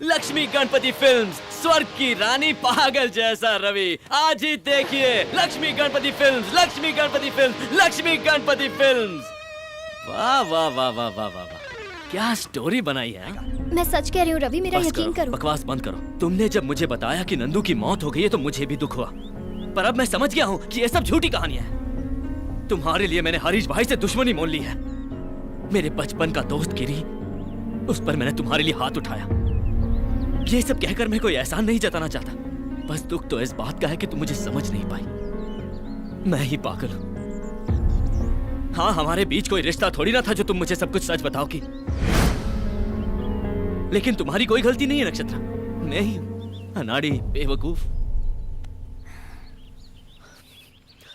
लक्ष्मी गणपति फिल्म्स, स्वर्ग की रानी पागल जैसा रवि। आज ही देखिए Lakshmi Ganpati films, Lakshmi Ganpati films, Lakshmi Ganpati films. वाह वाह वाह वाह वाह वाह वाह, क्या स्टोरी बनाई है। मैं सच कह रही हूँ रवि, मेरा यकीन करो। बकवास बंद करो। तुमने जब मुझे बताया कि नंदू की मौत हो गई है तो मुझे भी दुख हुआ, पर अब मैं समझ गया हूँ कि ये सब झूठी कहानियां हैं। तुम्हारे लिए मैंने हरीश भाई से दुश्मनी मोल ली है। मेरे बचपन का दोस्त गिरी, उस पर मैंने तुम्हारे लिए हाथ उठाया। ये सब कहकर मैं कोई एहसान नहीं जताना चाहता, बस दुख तो इस बात का है कि तुम मुझे समझ नहीं पाई। मैं ही पागल हूं। हाँ, हमारे बीच कोई रिश्ता थोड़ी ना था जो तुम मुझे सब कुछ सच बताओगी। लेकिन तुम्हारी कोई गलती नहीं है नक्षत्र, मैं ही हूं अनाड़ी, बेवकूफ।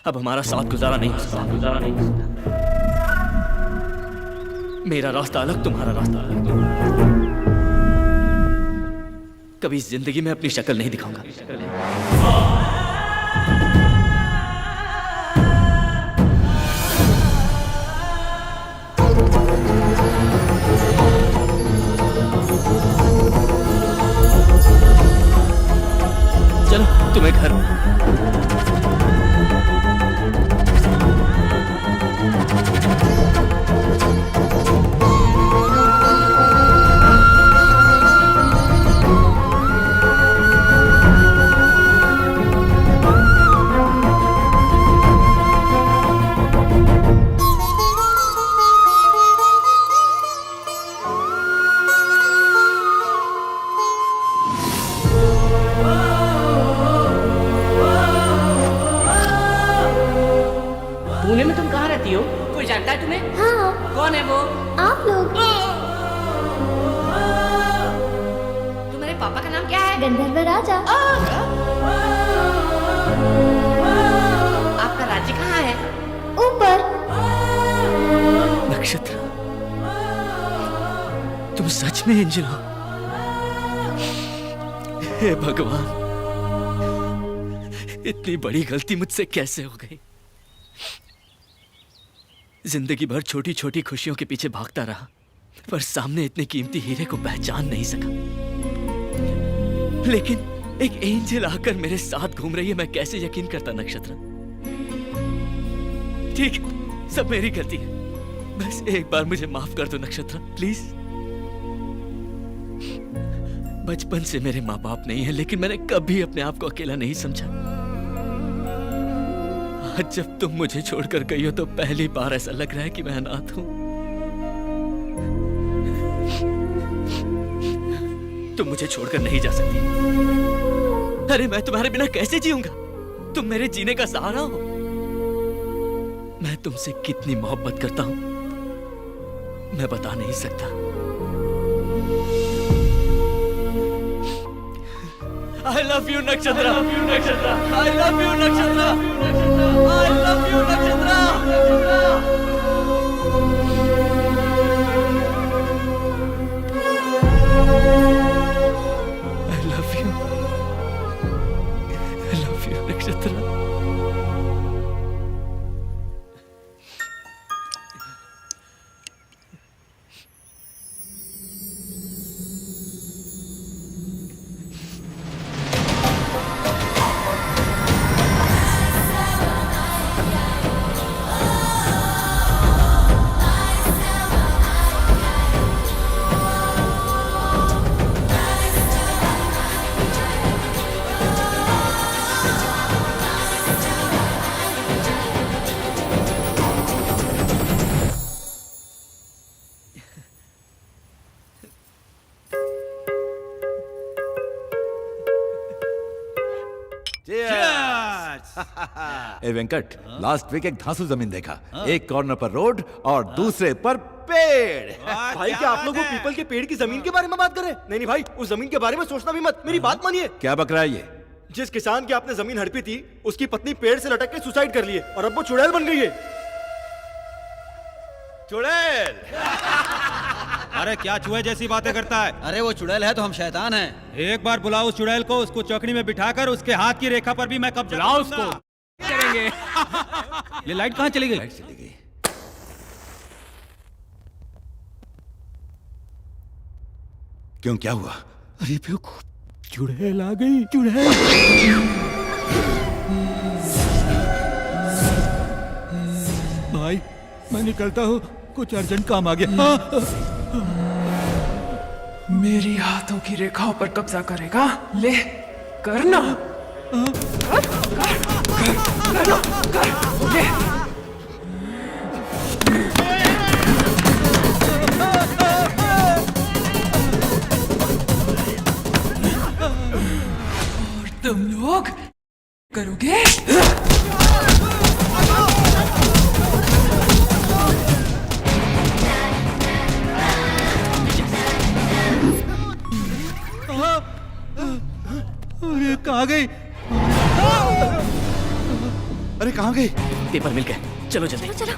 अब हमारा साथ गुजारा नहीं हो सकता। मेरा रास्ता अलग, तुम्हारा रास्ता अलग। कभी जिंदगी में अपनी शक्ल नहीं दिखाऊंगा। चलो तुम्हें घर। पुणे में तुम कहाँ रहती हो? कोई जानता है तुम्हें? हाँ। कौन है वो? आप लोग। तुम्हारे पापा का नाम क्या है? गंधर्व राजा। आपका राज्य कहाँ है? ऊपर। नक्षत्र, तुम सच में एंजल हो? हे भगवान, इतनी बड़ी गलती मुझसे कैसे हो गई। जिंदगी भर छोटी छोटी खुशियों के पीछे भागता रहा, पर सामने इतने कीमती हीरे को पहचान नहीं सका। लेकिन एक एंजल आकर मेरे साथ घूम रही है, मैं कैसे यकीन करता नक्षत्र। ठीक है, सब मेरी गलती है। बस एक बार मुझे माफ कर दो नक्षत्र, प्लीज। बचपन से मेरे माँ बाप नहीं है, लेकिन मैंने कभी अपने आप को अकेला नहीं समझा। आज जब तुम मुझे छोड़कर गई हो तो पहली बार ऐसा लग रहा है कि मैं अनाथ हूं। तुम मुझे छोड़कर नहीं जा सकती। अरे मैं तुम्हारे बिना कैसे जीऊंगा? तुम मेरे जीने का सहारा हो। मैं तुमसे कितनी मोहब्बत करता हूं मैं बता नहीं सकता। I love you Nakshatra, I love you Nakshatra, I love you Nakshatra, I love you Nakshatra. Nakshatra ए वेंकट, लास्ट वीक एक धांसू जमीन देखा। एक कॉर्नर पर रोड और दूसरे पर पेड़। भाई क्या आप लोग वो पीपल के पेड़ की जमीन के बारे में बात कर रहे हैं? नहीं भाई, उस जमीन के बारे में सोचना भी मत। मेरी बात मानिए। क्या बक रहा है ये? जिस किसान की आपने जमीन हड़पी थी, उसकी पत्नी पेड़ से लटक के सुसाइड कर लिए और अब वो चुड़ैल बन गई है। चुड़ैल? अरे क्या चूहे जैसी बातें करता है? अरे वो चुड़ैल है तो हम शैतान हैं। एक बार बुलाओ उस चुड़ैल को, उसको चौकड़ी में बिठाकर उसके हाथ की रेखा पर भी मैं कब्जा बुलाओ उसको। करेंगे। ये लाइट कहाँ चली गई? क्यों, क्या हुआ? अरे बेवकूफ, चुड़ैल आ गई। चुड़ैल। भाई मैं निकलता हूँ, कुछ अर्जेंट काम आ गया। मेरी हाथों की रेखाओं पर कब्जा करेगा? ले करना। ले। और तुम लोग करोगे? अरे कहाँ गई? अरे कहाँ गई? पेपर मिल गए, चलो जल्दी। चलो।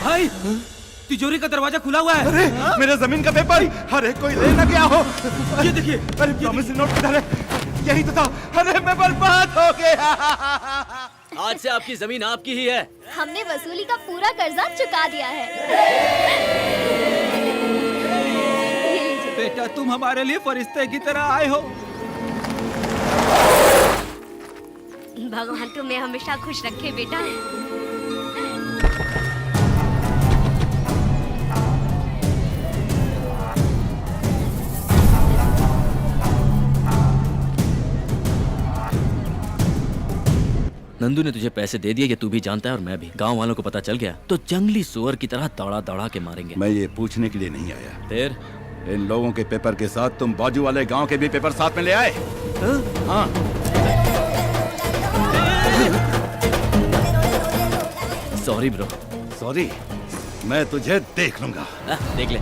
भाई तिजोरी का दरवाजा खुला हुआ है। अरे मेरा जमीन का पेपर। अरे कोई ले ना गया हो। ये देखिए। अरे प्रॉमिसरी नोट किधर है? यही तो था। अरे मैं बर्बाद हो गया। आज से आपकी जमीन आपकी ही है। हमने वसूली का पूरा कर्जा चुका दिया है। बेटा तुम हमारे लिए फरिश्ते की तरह आए हो। भगवान तुम्हें हमेशा खुश रखे बेटा। नंदू ने तुझे पैसे दे दिए, ये तू भी जानता है और मैं भी। गांव वालों को पता चल गया तो जंगली सुअर की तरह दौड़ा दौड़ा के मारेंगे। मैं ये पूछने के लिए नहीं आया। फिर इन लोगों के पेपर के साथ तुम बाजू वाले गांव के भी पेपर साथ में ले आए? हाँ। Sorry bro. सॉरी? मैं तुझे देख लूंगा। देख ले।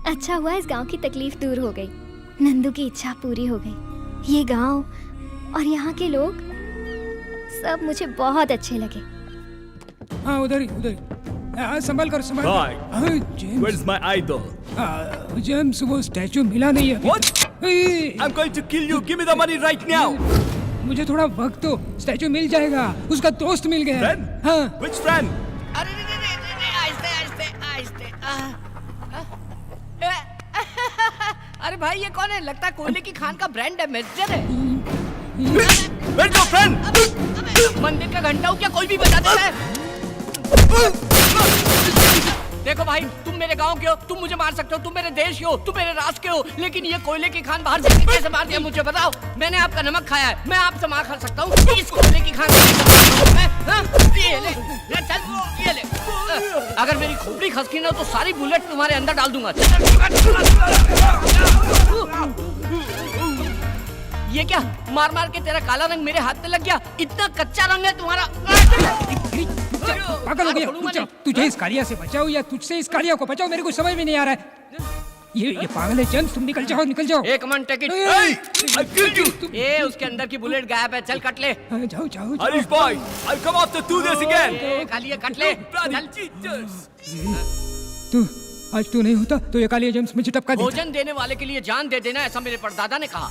अच्छा हुआ इस गांव की तकलीफ दूर हो गई। नंदू की इच्छा पूरी हो गई। ये गांव और यहाँ के लोग सब मुझे बहुत अच्छे लगे। हाँ उधर ही उधर ही। संभाल कर संभाल कर। James, Where's my idol? James वो स्टैचू मिला नहीं है। What? I'm going to kill you. Give me the money right now. मुझे थोड़ा वक्त दो, स्टैचू मिल जाएगा। उसका दोस्त मिल गया। Friend? हाँ। Which friend? अरे आहिस्ते आहिस्ते आहिस्ते। अरे भाई ये कौन है? लगता है कोयले की खान का ब्रांड एम्बेसडर है। Where's your friend? मंदिर का घंटा हो क्या कोई भी बजा देता है? देखो भाई, तुम मेरे गांव के हो, तुम मुझे मार सकते हो, तुम मेरे देश के हो, तुम मेरे राष्ट्र के हो, लेकिन ये कोयले की खान बाहर से कैसे मार दिया मुझे बताओ? मैंने आपका नमक खाया है, मैं आपसे मार खा सकता हूँ, इस कोयले की खान ये ले, चल ये ले। अगर मेरी खोपड़ी खसकी ना तो सारी बुलेट तुम्हारे अंदर डाल दूंगा। ये क्या मार मार के तेरा काला रंग मेरे हाथ पे लग गया? इतना कच्चा रंग है तुम्हारा। पागल हो गया, तुझे इस कालिया से बचाओ या तुझसे इस कालिया को बचाओ, मेरे को समझ में नहीं आ रहा है। ये पागल है जेम्स, तुम निकल जाओ, निकल जाओ। एक मन टेक इट। ये उसके अंदर की बुलेट गायब है, चल कट ले। जाओ जाओ। हरीश भाई, I'll come after do this again। Kalia cut ले, चल। तू आज तू नहीं होता तो ये कालिया जेम्स मुझे टपका देता। भोजन देने वाले के लिए जान दे देना, ऐसा मेरे परदादा ने कहा।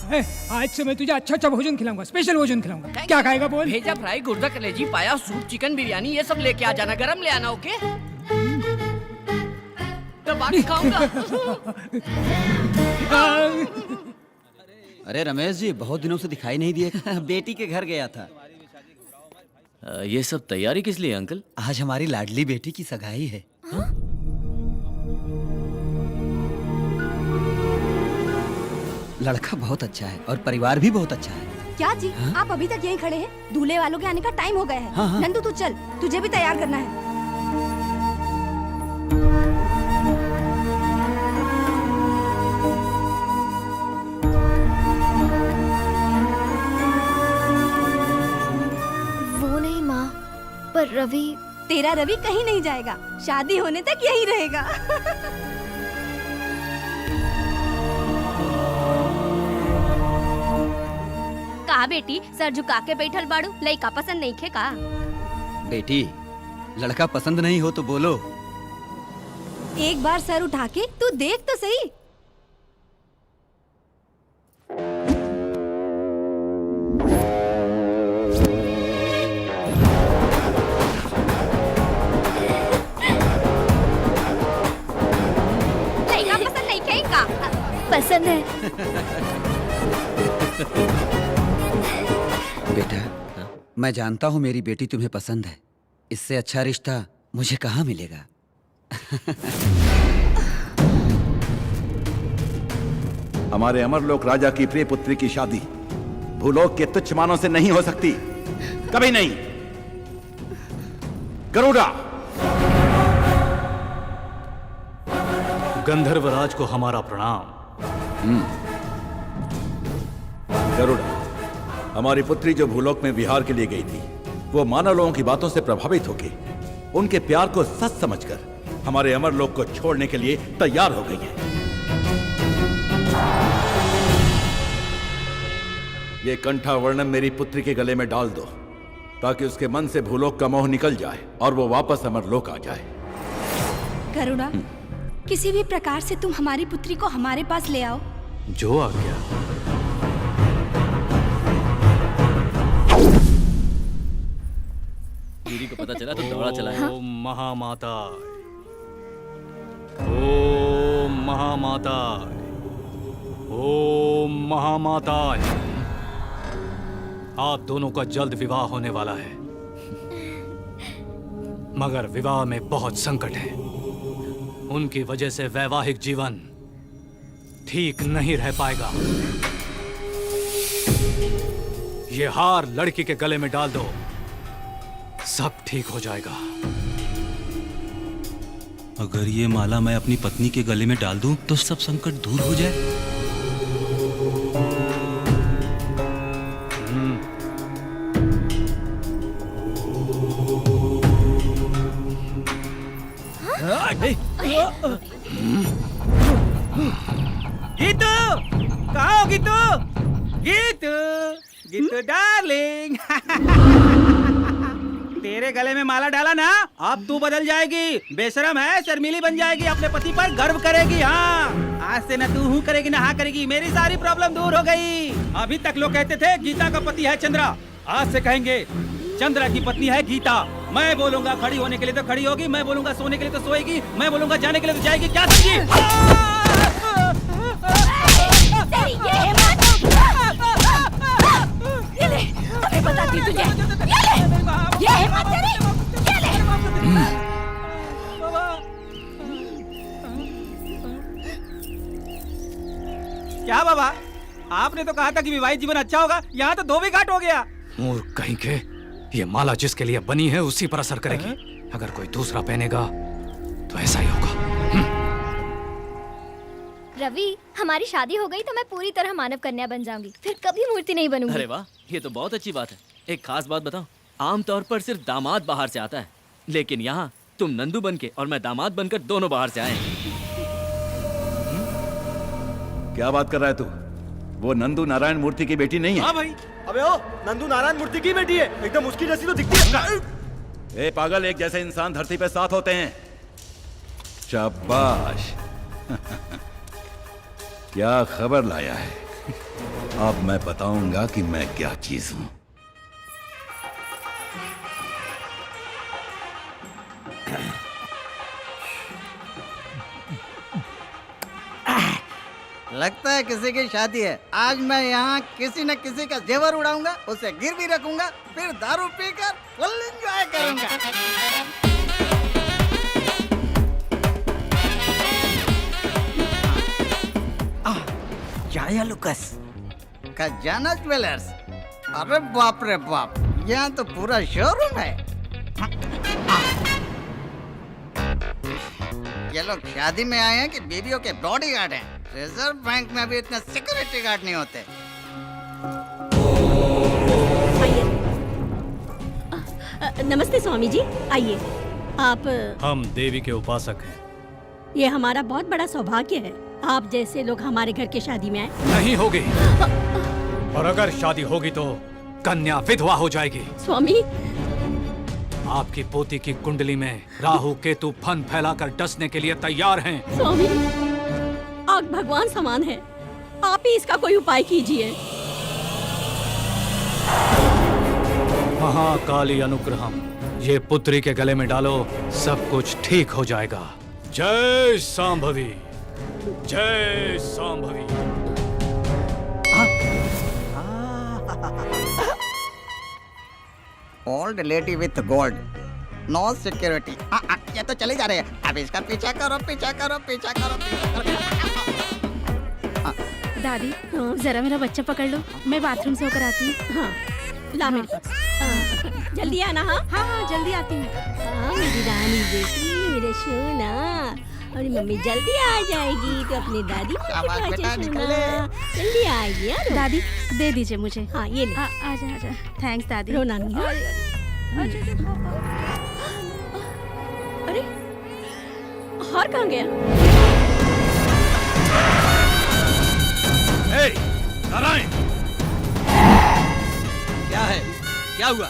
आज से मैं तुझे अच्छा अच्छा भोजन खिलाऊंगा, स्पेशल भोजन खिलाऊंगा। क्या खाएगा बोल? भेजा फ्राई, गुर्दा कलेजी, पाया, सूप, चिकन बिरयानी, ये सब लेके आ जाना, गरम ले आना, ओके? तो बाकी खाऊंगा। अरे रमेश जी, बहुत दिनों से दिखाई नहीं दिए। बेटी के घर गया था। ये सब तैयारी किस लिए अंकल? आज हमारी लाडली बेटी की सगाई है। लड़का बहुत अच्छा है और परिवार भी बहुत अच्छा है। क्या जी, आप अभी तक यहीं खड़े हैं? दूल्हे वालों के आने का टाइम हो गया है। हाँ। नंदू तू चल, तुझे भी तैयार करना है। वो नहीं माँ, पर रवि। तेरा रवि कहीं नहीं जाएगा, शादी होने तक यही रहेगा। कहा बेटी, सर झुका के बैठल बाड़ू, लइका पसंद नहीं खे का? बेटी, लड़का पसंद नहीं हो तो बोलो। एक बार सर उठा के तू देख तो सही। लइका पसंद नहीं खे का? पसंद है। बेटा, मैं जानता हूँ मेरी बेटी तुम्हें पसंद है। इससे अच्छा रिश्ता मुझे कहाँ मिलेगा? हमारे अमरलोक राजा की प्रिय पुत्री की शादी भूलोक के तुच्छ मानों से नहीं हो सकती, कभी नहीं। गरुड़ा, गंधर्वराज को हमारा प्रणाम। गरुड़ा, हमारी पुत्री जो भूलोक में विहार के लिए गई थी, वो मानव लोगों की बातों से प्रभावित होकर उनके प्यार को सच समझकर हमारे अमरलोक को छोड़ने के लिए तैयार हो गई है। ये कंठा वर्णम मेरी पुत्री के गले में डाल दो, ताकि उसके मन से भूलोक का मोह निकल जाए और वो वापस अमरलोक आ जाए। करुणा, किसी भी प्रकार से तुम हमारी पुत्री को हमारे पास ले आओ। जो आ गया। दीदी को पता चला तो दौड़ा चला है। ओम महामाता, ओम महामाता, ओम महामाता। आप दोनों का जल्द विवाह होने वाला है, मगर विवाह में बहुत संकट है। उनकी वजह से वैवाहिक जीवन ठीक नहीं रह पाएगा। ये हार लड़की के गले में डाल दो, सब ठीक हो जाएगा। अगर ये माला मैं अपनी पत्नी के गले में डाल दूं तो सब संकट दूर हो जाए। गीतू, कहाँ हो गीतू? गीतू, गीतू डार्लिंग। तेरे गले में माला डाला ना, अब तू बदल जाएगी। बेशरम है, शर्मीली बन जाएगी, अपने पति पर गर्व करेगी। हाँ, आज से न तू हूँ करेगी न हाँ करेगी। मेरी सारी प्रॉब्लम दूर हो गई। अभी तक लोग कहते थे गीता का पति है चंद्रा, आज से कहेंगे चंद्रा की पत्नी है गीता। मैं बोलूंगा खड़ी होने के लिए तो खड़ी होगी, मैं बोलूंगा सोने के लिए तो सोएगी, मैं बोलूंगा जाने के लिए तो जाएगी। क्या समझी? अभी बताती तुझे। ये हिम्मत तेरी? क्या बाबा, आपने तो कहा था कि विवाहित जीवन अच्छा होगा, यहाँ तो धोबी घाट हो गया। मूर्ख कहीं के, ये माला जिसके लिए बनी है उसी पर असर करेगी। अगर कोई दूसरा पहनेगा तो ऐसा ही होगा। रवि, हमारी शादी हो गई तो मैं पूरी तरह मानव कन्या बन जाऊंगी, फिर कभी मूर्ति नहीं बनूंगी। अरे वाह, ये तो बहुत अच्छी बात है। एक खास बात बताऊं, आमतौर पर सिर्फ दामाद बाहर से आता है, लेकिन यहाँ तुम नंदू बनके और मैं दामाद बनकर दोनों बाहर से आए हैं। क्या बात कर रहा है तू? वो नंदू नारायण मूर्ति की बेटी नहीं है। हाँ भाई। अबे ओ, नंदू नारायण मूर्ति की बेटी है, एकदम उसकी जैसी तो दिखती है। ए पागल, एक जैसे इंसान धरती पे 7 होते हैं। शाबाश। क्या खबर लाया है? अब मैं बताऊंगा कि मैं क्या चीज हूं। लगता है किसी की शादी है। आज मैं यहाँ किसी न किसी का जेवर उड़ाऊंगा, उसे गिरवी रखूंगा, फिर दारू पीकर फुल एंजॉय करूंगा। जाया लुकस, खजाना ज्वेलर्स। अरे बाप रे बाप, यहाँ तो पूरा शोरूम है। ये लोग शादी में आए हैं कि बीवियों के बॉडीगार्ड हैं? रिजर्व बैंक में भी इतने सिक्योरिटी गार्ड नहीं होते। नमस्ते स्वामी जी, आइए। आप? हम देवी के उपासक हैं। ये हमारा बहुत बड़ा सौभाग्य है, आप जैसे लोग हमारे घर के शादी में आए। नहीं होगी, और अगर शादी होगी तो कन्या विधवा हो जाएगी। स्वामी, आपकी पोती की कुंडली में राहु केतु फन फैलाकर डसने के लिए तैयार हैं। स्वामी, आप भगवान समान है, आप ही इसका कोई उपाय कीजिए। महाकाली अनुग्रहम, ये पुत्री के गले में डालो, सब कुछ ठीक हो जाएगा। जय सांभवी, जय Shambhavi. Old lady with gold, no security. ये तो चले जा रहे हैं। अब इसका पीछा करो, पीछा करो, पीछा करो, पीछा करो। दादी, जरा मेरा बच्चा पकड़ लो, मैं बाथरूम से होकर आती हूँ। हाँ, ला मेरे पास। जल्दी आना। हाँ हाँ हाँ, जल्दी आती हूँ। मेरी रानी बेटी, मेरे सोना, और मम्मी जल्दी आ जाएगी तो अपने दादी जल्दी आएगी यार। दादी, दे दीजिए मुझे। हाँ, ये ले। आजा आजा। थैंक्स दादी। रोना नहीं। अरे, हार कहाँ गया? नारायण, क्या है? क्या हुआ?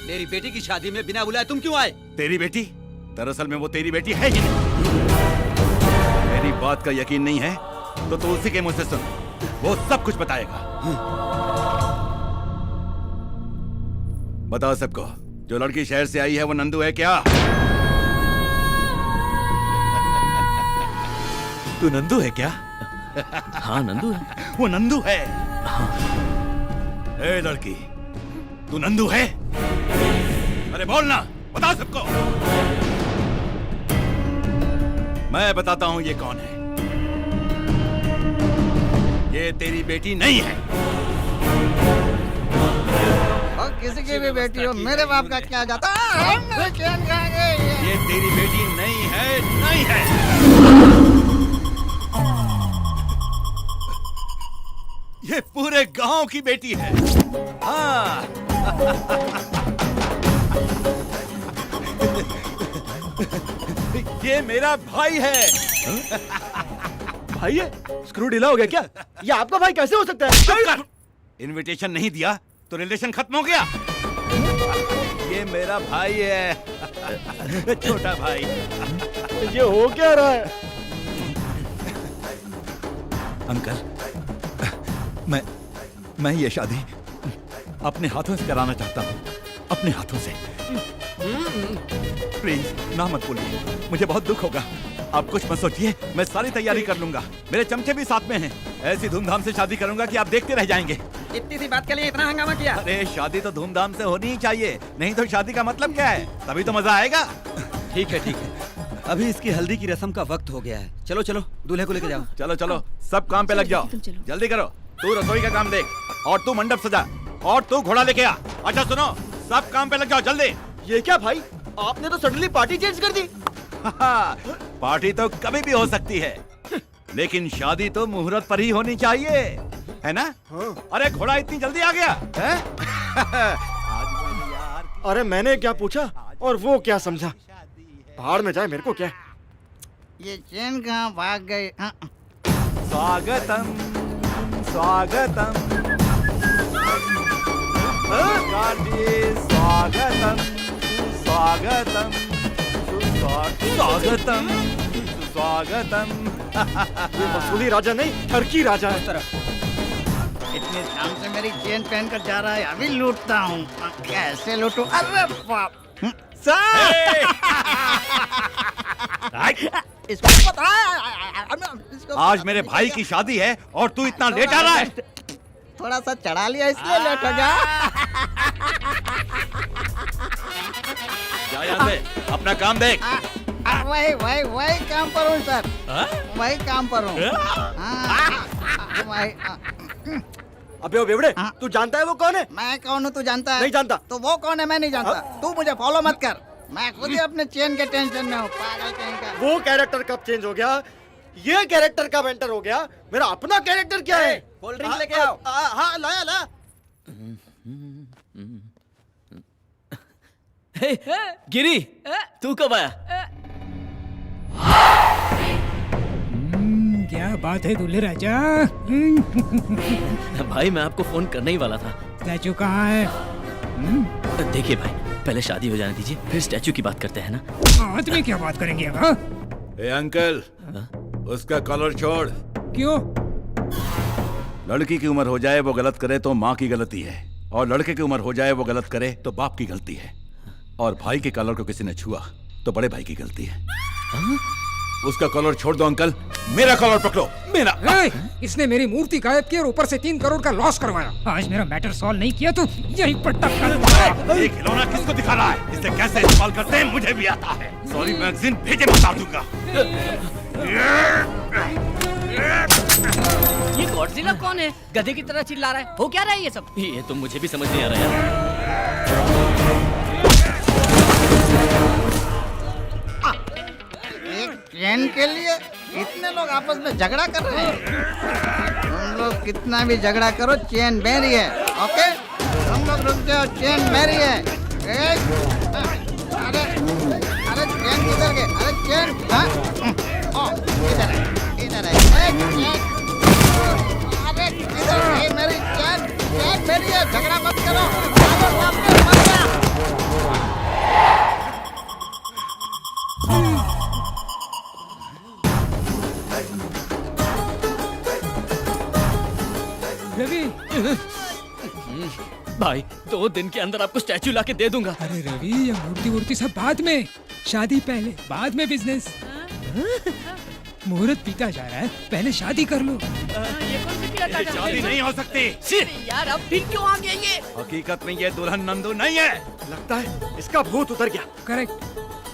मेरी बेटी की शादी में बिना बुलाए तुम क्यों आए? तेरी बेटी? दरअसल में वो तेरी बेटी है ही नहीं। मेरी बात का यकीन नहीं है तो तू उसी के मुंह से सुन, वो सब कुछ बताएगा। बता सबको, जो लड़की शहर से आई है वो नंदू है क्या? तू नंदू है क्या? हाँ, नंदू है। वो नंदू है। हाँ। ए लड़की, तू नंदू है? अरे बोलना, बता सबको। मैं बताता हूं ये कौन है। ये तेरी बेटी नहीं है। और किसी की भी बेटी हो, मेरे बाप का क्या जाता है? ये तेरी बेटी नहीं है, नहीं है। ये पूरे गांव की बेटी है। हाँ। ये मेरा भाई है। भाई है? स्क्रू ढीला हो गया क्या? ये आपका भाई कैसे हो सकता है? इनविटेशन नहीं दिया तो रिलेशन खत्म हो गया। ये मेरा भाई है, छोटा भाई। ये हो क्या रहा है? अंकल, मैं ये शादी अपने हाथों से कराना चाहता हूँ, अपने हाथों से। प्लीज ना मत बोलिए, मुझे बहुत दुख होगा। आप कुछ मत सोचिए, मैं सारी तैयारी कर लूंगा। मेरे चमचे भी साथ में हैं। ऐसी धूमधाम से शादी करूंगा कि आप देखते रह जाएंगे। इतनी सी बात के लिए इतना हंगामा किया? अरे शादी तो धूमधाम से होनी ही चाहिए, नहीं तो शादी का मतलब क्या है? तभी तो मजा आएगा। ठीक है, ठीक है। अभी इसकी हल्दी की रस्म का वक्त हो गया है। चलो चलो दूल्हे को लेके जाओ। चलो चलो सब काम पे लग जाओ, जल्दी करो। तू रसोई का काम देख और तू मंडप सजा और तू घोड़ा लेके आ। अच्छा सुनो, सब काम पे लग जाओ जल्दी। ये क्या भाई, आपने तो सडनली पार्टी चेंज कर दी। पार्टी तो कभी भी हो सकती है, लेकिन शादी तो मुहूर्त पर ही होनी चाहिए, है ना? अरे घोड़ा इतनी जल्दी आ गया है? अरे मैंने क्या पूछा और वो क्या समझा। भाड़ में जाए, मेरे को क्या। ये चैन कहाँ भाग गए? स्वागतम स्वागतम स्वागतम स्वागतम स्वागतम स्वागतम। ये वसूली राजा नहीं, ठरकी राजा है। इतने शाम से मेरी चेन पहन कर जा रहा है, अभी लूटता हूँ। कैसे लूटूं? अरे बाप! इसको पता है, आज मेरे भाई की शादी है और तू इतना लेट आ रहा है। थोड़ा सा चढ़ा लिया इसलिए लेट हो गया। जा यहाँ से, अपना काम देख। वही काम पर हूँ सर, वही काम पर हूँ। अबे ओ बेवड़े, तू जानता है वो कौन है? मैं कौन हूँ तू जानता है? नहीं जानता। तो वो कौन है मैं नहीं जानता। तू मुझे फॉलो मत कर, मैं खुद ही अपने चेन के टेंशन में हूँ। पागल कहीं का। वो कैरेक्टर कब चेंज हो गया? ये कैरेक्टर कब एंटर हो गया? मेरा अपना कैरेक्टर क्या है? कोल्ड ड्रिंक लेके आओ। हाँ लाया ला। गिरी, तू कब आया? क्या बात है दूल्हे राजा? भाई मैं आपको फोन करने ही वाला था। स्टैचू कहाँ है? देखिए भाई, पहले शादी हो जाने दीजिए, फिर स्टैचू की बात करते हैं ना। आदमी क्या बात करेंगे अब? ए अंकल, उसका कॉलर छोड़। क्यों? लड़की की उम्र हो जाए वो गलत करे तो माँ की गलती है, और लड़के की उम्र हो जाए वो गलत करे तो बाप की गलती है, और भाई के कॉलर को किसी ने छुआ तो बड़े भाई की गलती है। उसका कॉलर छोड़ दो अंकल, मेरा कॉलर पकड़ो। मेरा इसने मेरी मूर्ति गायब की और ऊपर से 3 करोड़ का लॉस करवाया। आज मेरा मैटर सॉल्व नहीं किया तो यहीं पर टक्कर। ये खिलौना किसको दिखा रहा है? इसे कैसे इस्तेमाल करते हैं मुझे भी आता है। सॉरी मैगजीन भेजे, बता दूंगा। ये गॉडजिला कौन है? गधे की तरह चिल्ला रहा है। हो क्या रहा है ये सब? ये तो मुझे भी समझ नहीं आ रहा है। एक चैन के लिए इतने लोग आपस में झगड़ा कर रहे हैं। तुम लोग कितना भी झगड़ा करो, चैन मेरी है। ओके, तुम लोग रुक जाओ, चैन मेरी है। अरे अरे चैन किधर गए? अरे चैन इधर है, इधर है। अरे इधर है मेरी चैन, चैन मेरी है। झगड़ा मत करो, वापस मत जा। रवि, भाई 2 दिन के अंदर आपको स्टैचू लाके दे दूंगा। अरे रवि, ये मूर्ति वूर्ति सब बाद में, शादी पहले, बाद में बिजनेस। मुहूर्त पीता जा रहा है, पहले शादी कर लो। ये कौन सी पिलाता जा रहा है? शादी नहीं हो सकती। यार अब फिर क्यों आ गए ये? हकीकत में ये दुल्हन नंदू नहीं है। लगता है इसका भूत उतर गया। करेक्ट,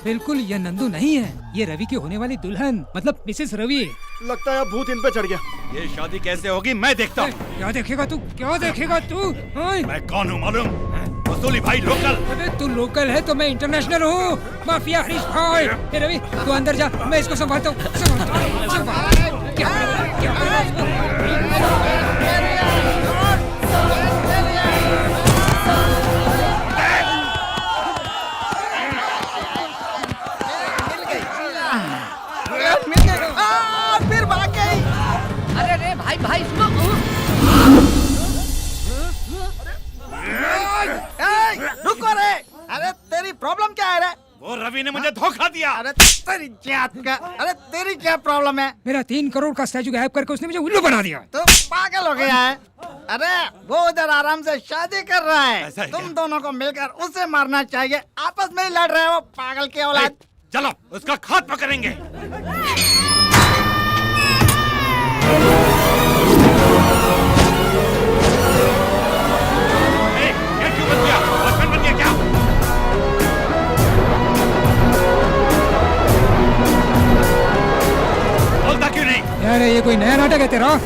बिल्कुल ये नंदू नहीं है, ये रवि की होने वाली दुल्हन मतलब मिसेस रवि। लगता है अब भूत इन पे चढ़ गया। ये शादी कैसे होगी मैं देखता हूँ। क्या देखेगा तू? क्या देखेगा तू? मैं कौन हूँ मालूम? वसूली भाई लोकल। अबे तू लोकल है तो मैं इंटरनेशनल हूँ। माफिया हरीश भाई। ए रवि, तू अंदर जा, मैं इसको संभालता हूँ। फिर भाग गई। अरे रे भाई भाई सुनो। रुको रे। अरे तेरी प्रॉब्लम क्या है रे? वो रवि ने मुझे धोखा दिया। अरे तेरी जात का, अरे तेरी क्या प्रॉब्लम है? मेरा 3 करोड़ का स्टैचू गायब करके उसने मुझे उल्लू बना दिया। तो पागल हो गया है? अरे वो उधर आराम से शादी कर रहा है, तुम दोनों को मिलकर उसे मारना चाहिए। आपस में ही लड़ रहे हो, पागल के औलाद। चलो उसका खात्मा करेंगे। ये क्यों बन गया? वॉचमैन बन गया क्या? ये कोई नया नाटक है तेरा?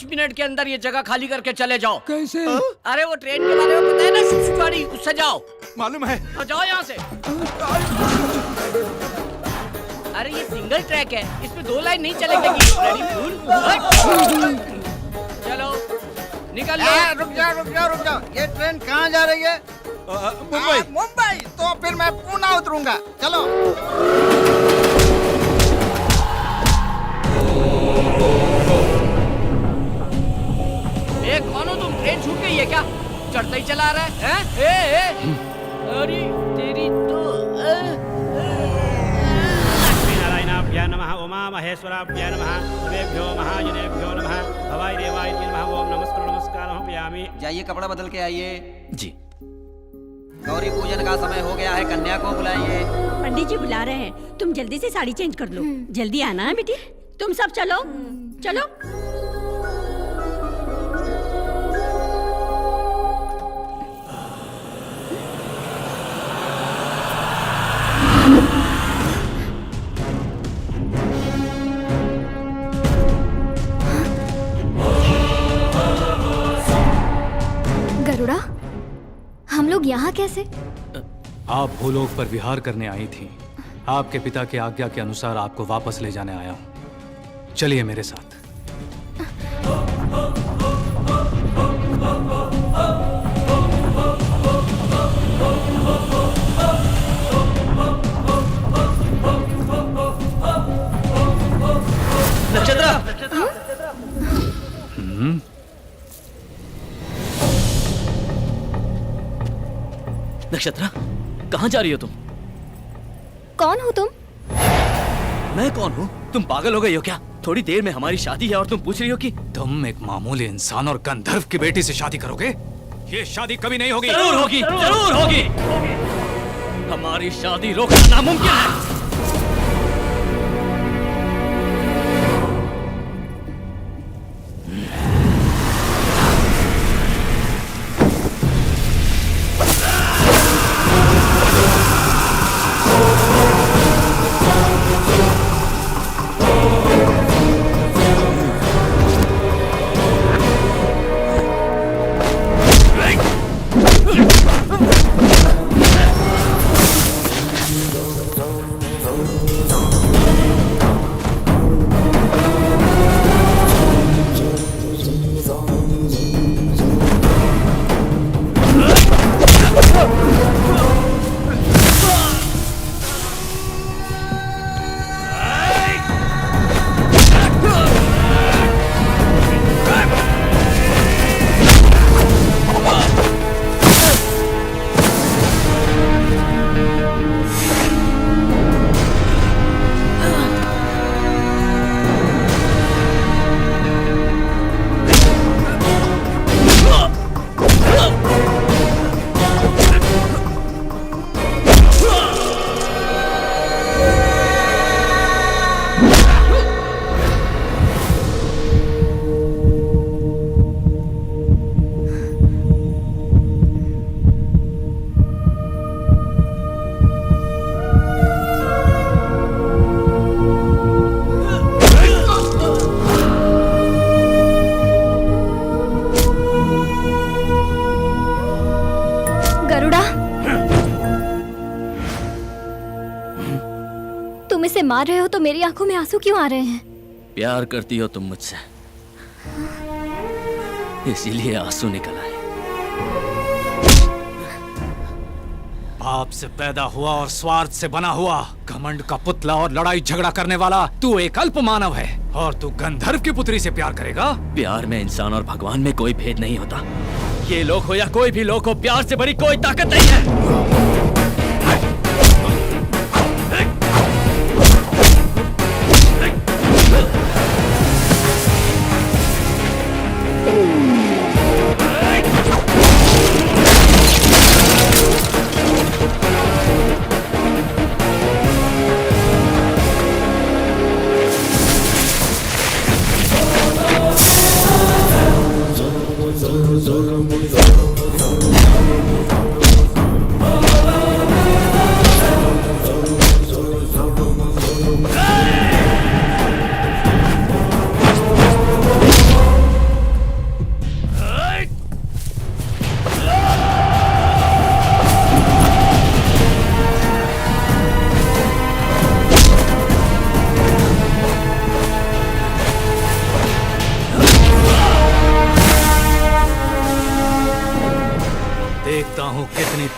मिनट के अंदर ये जगह खाली करके चले जाओ। कैसे? अरे वो ट्रेन के बारे में पता है ना, गाड़ी, उससे जाओ। मालूम है। तो जाओ यहाँ से। अरे ये सिंगल ट्रैक है, इसमें 2 लाइन नहीं चलेगी। चलो निकल लो। रुक जाओ। ये ट्रेन कहाँ जा रही है? मुंबई। मुंबई? तो फिर मैं पुणे उतरूंगा। चलो। कौन हो तुम? ट्रेन छूट गई है क्या? चढ़ता ही चला रहा है? अरे तेरी तो नारायणाभ्यां नमः, उमा महेश्वराभ्यां नमः, सर्वेभ्यो महाजनेभ्यो नमः, भवाय देवाय नमः, ओम नमस्कारं पयामि। जाइए कपड़ा बदल के आइए। जी। गौरी पूजन का समय हो गया है, कन्या को बुलाइए। पंडित जी बुला रहे हैं, तुम जल्दी से साड़ी चेंज कर लो। जल्दी आना है बेटी। तुम सब चलो चलो। गरुड़ा, हम लोग यहाँ कैसे? आप भूलोक पर विहार करने आई थी। आपके पिता की आज्ञा के अनुसार आपको वापस ले जाने आया हूँ। चलिए मेरे साथ। नक्षत्रा, कहाँ जा रही हो तुम? कौन हो तुम? मैं कौन हूँ? तुम पागल हो गई हो क्या? थोड़ी देर में हमारी शादी है और तुम पूछ रही हो कि तुम एक मामूली इंसान और गंधर्व की बेटी से शादी करोगे? ये शादी कभी नहीं होगी। जरूर होगी, जरूर होगी। हमारी शादी रोकना नामुमकिन है। मार रहे हो तो मेरी आंखों में आंसू क्यों आ रहे हैं? प्यार करती हो तुम मुझसे, इसीलिए आंसू निकल आए। पाप से पैदा हुआ और स्वार्थ से बना हुआ, घमंड का पुतला और लड़ाई झगड़ा करने वाला तू एक अल्प मानव है, और तू गंधर्व की पुत्री से प्यार करेगा? प्यार में इंसान और भगवान में कोई भेद नहीं होता। ये लोग हो या कोई भी लोग हो, प्यार से बड़ी कोई ताकत नहीं है।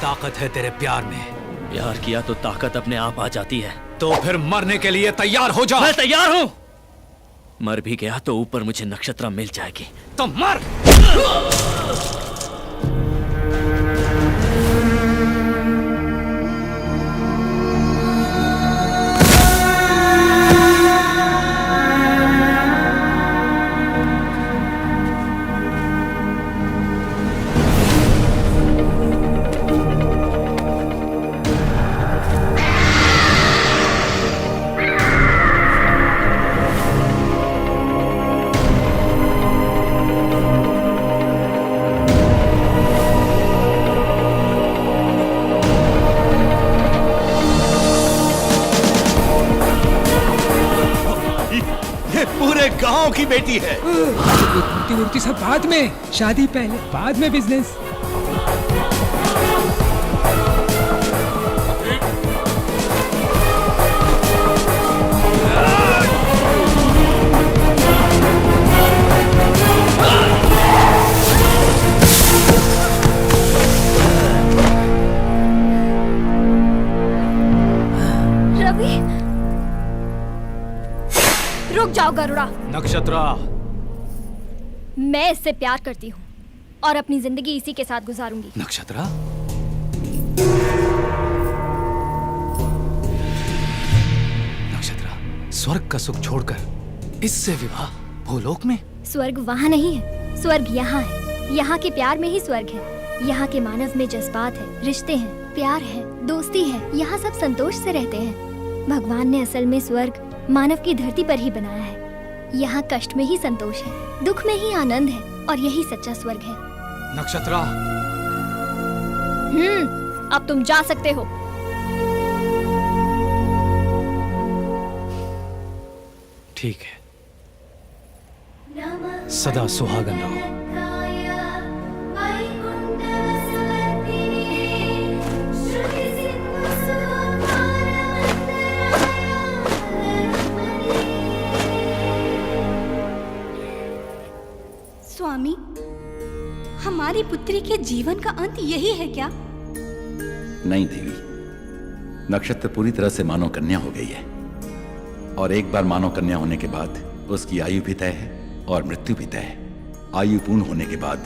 ताकत है तेरे प्यार में। प्यार किया तो ताकत अपने आप आ जाती है। तो फिर मरने के लिए तैयार हो जा। मैं तैयार हूं। मर भी गया तो ऊपर मुझे नक्षत्रा मिल जाएगी। तो मर। पूरे गांव की बेटी है। उड़ती उड़ती सब बाद में, शादी पहले, बाद में बिजनेस। रवि, रुक जाओ गरुड़ा। नक्षत्रा, मैं इससे प्यार करती हूँ और अपनी जिंदगी इसी के साथ गुजारूंगी। नक्षत्रा, नक्षत्रा, स्वर्ग का सुख छोड़कर इससे विवाह भूलोक में? स्वर्ग वहाँ नहीं है, स्वर्ग यहाँ है। यहाँ के प्यार में ही स्वर्ग है। यहाँ के मानव में जज्बात है, रिश्ते हैं, प्यार है, दोस्ती है। यहाँ सब संतोष से रहते हैं। भगवान ने असल में स्वर्ग मानव की धरती पर ही बनाया है। यहाँ कष्ट में ही संतोष है, दुख में ही आनंद है, और यही सच्चा स्वर्ग है। नक्षत्रा, अब तुम जा सकते हो। ठीक है, सदा सुहागन रहो। स्वामी, हमारी पुत्री के जीवन का अंत यही है क्या? नहीं देवी, नक्षत्र पूरी तरह से मानव कन्या हो गई है, और एक बार मानव कन्या होने के बाद उसकी आयु भी तय है और मृत्यु भी तय है। आयु पूर्ण होने के बाद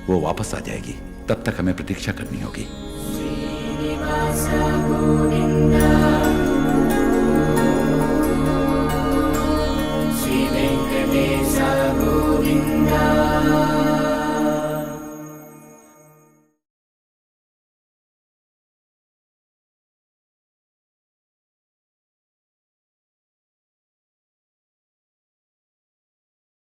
वो वापस आ जाएगी, तब तक हमें प्रतीक्षा करनी होगी।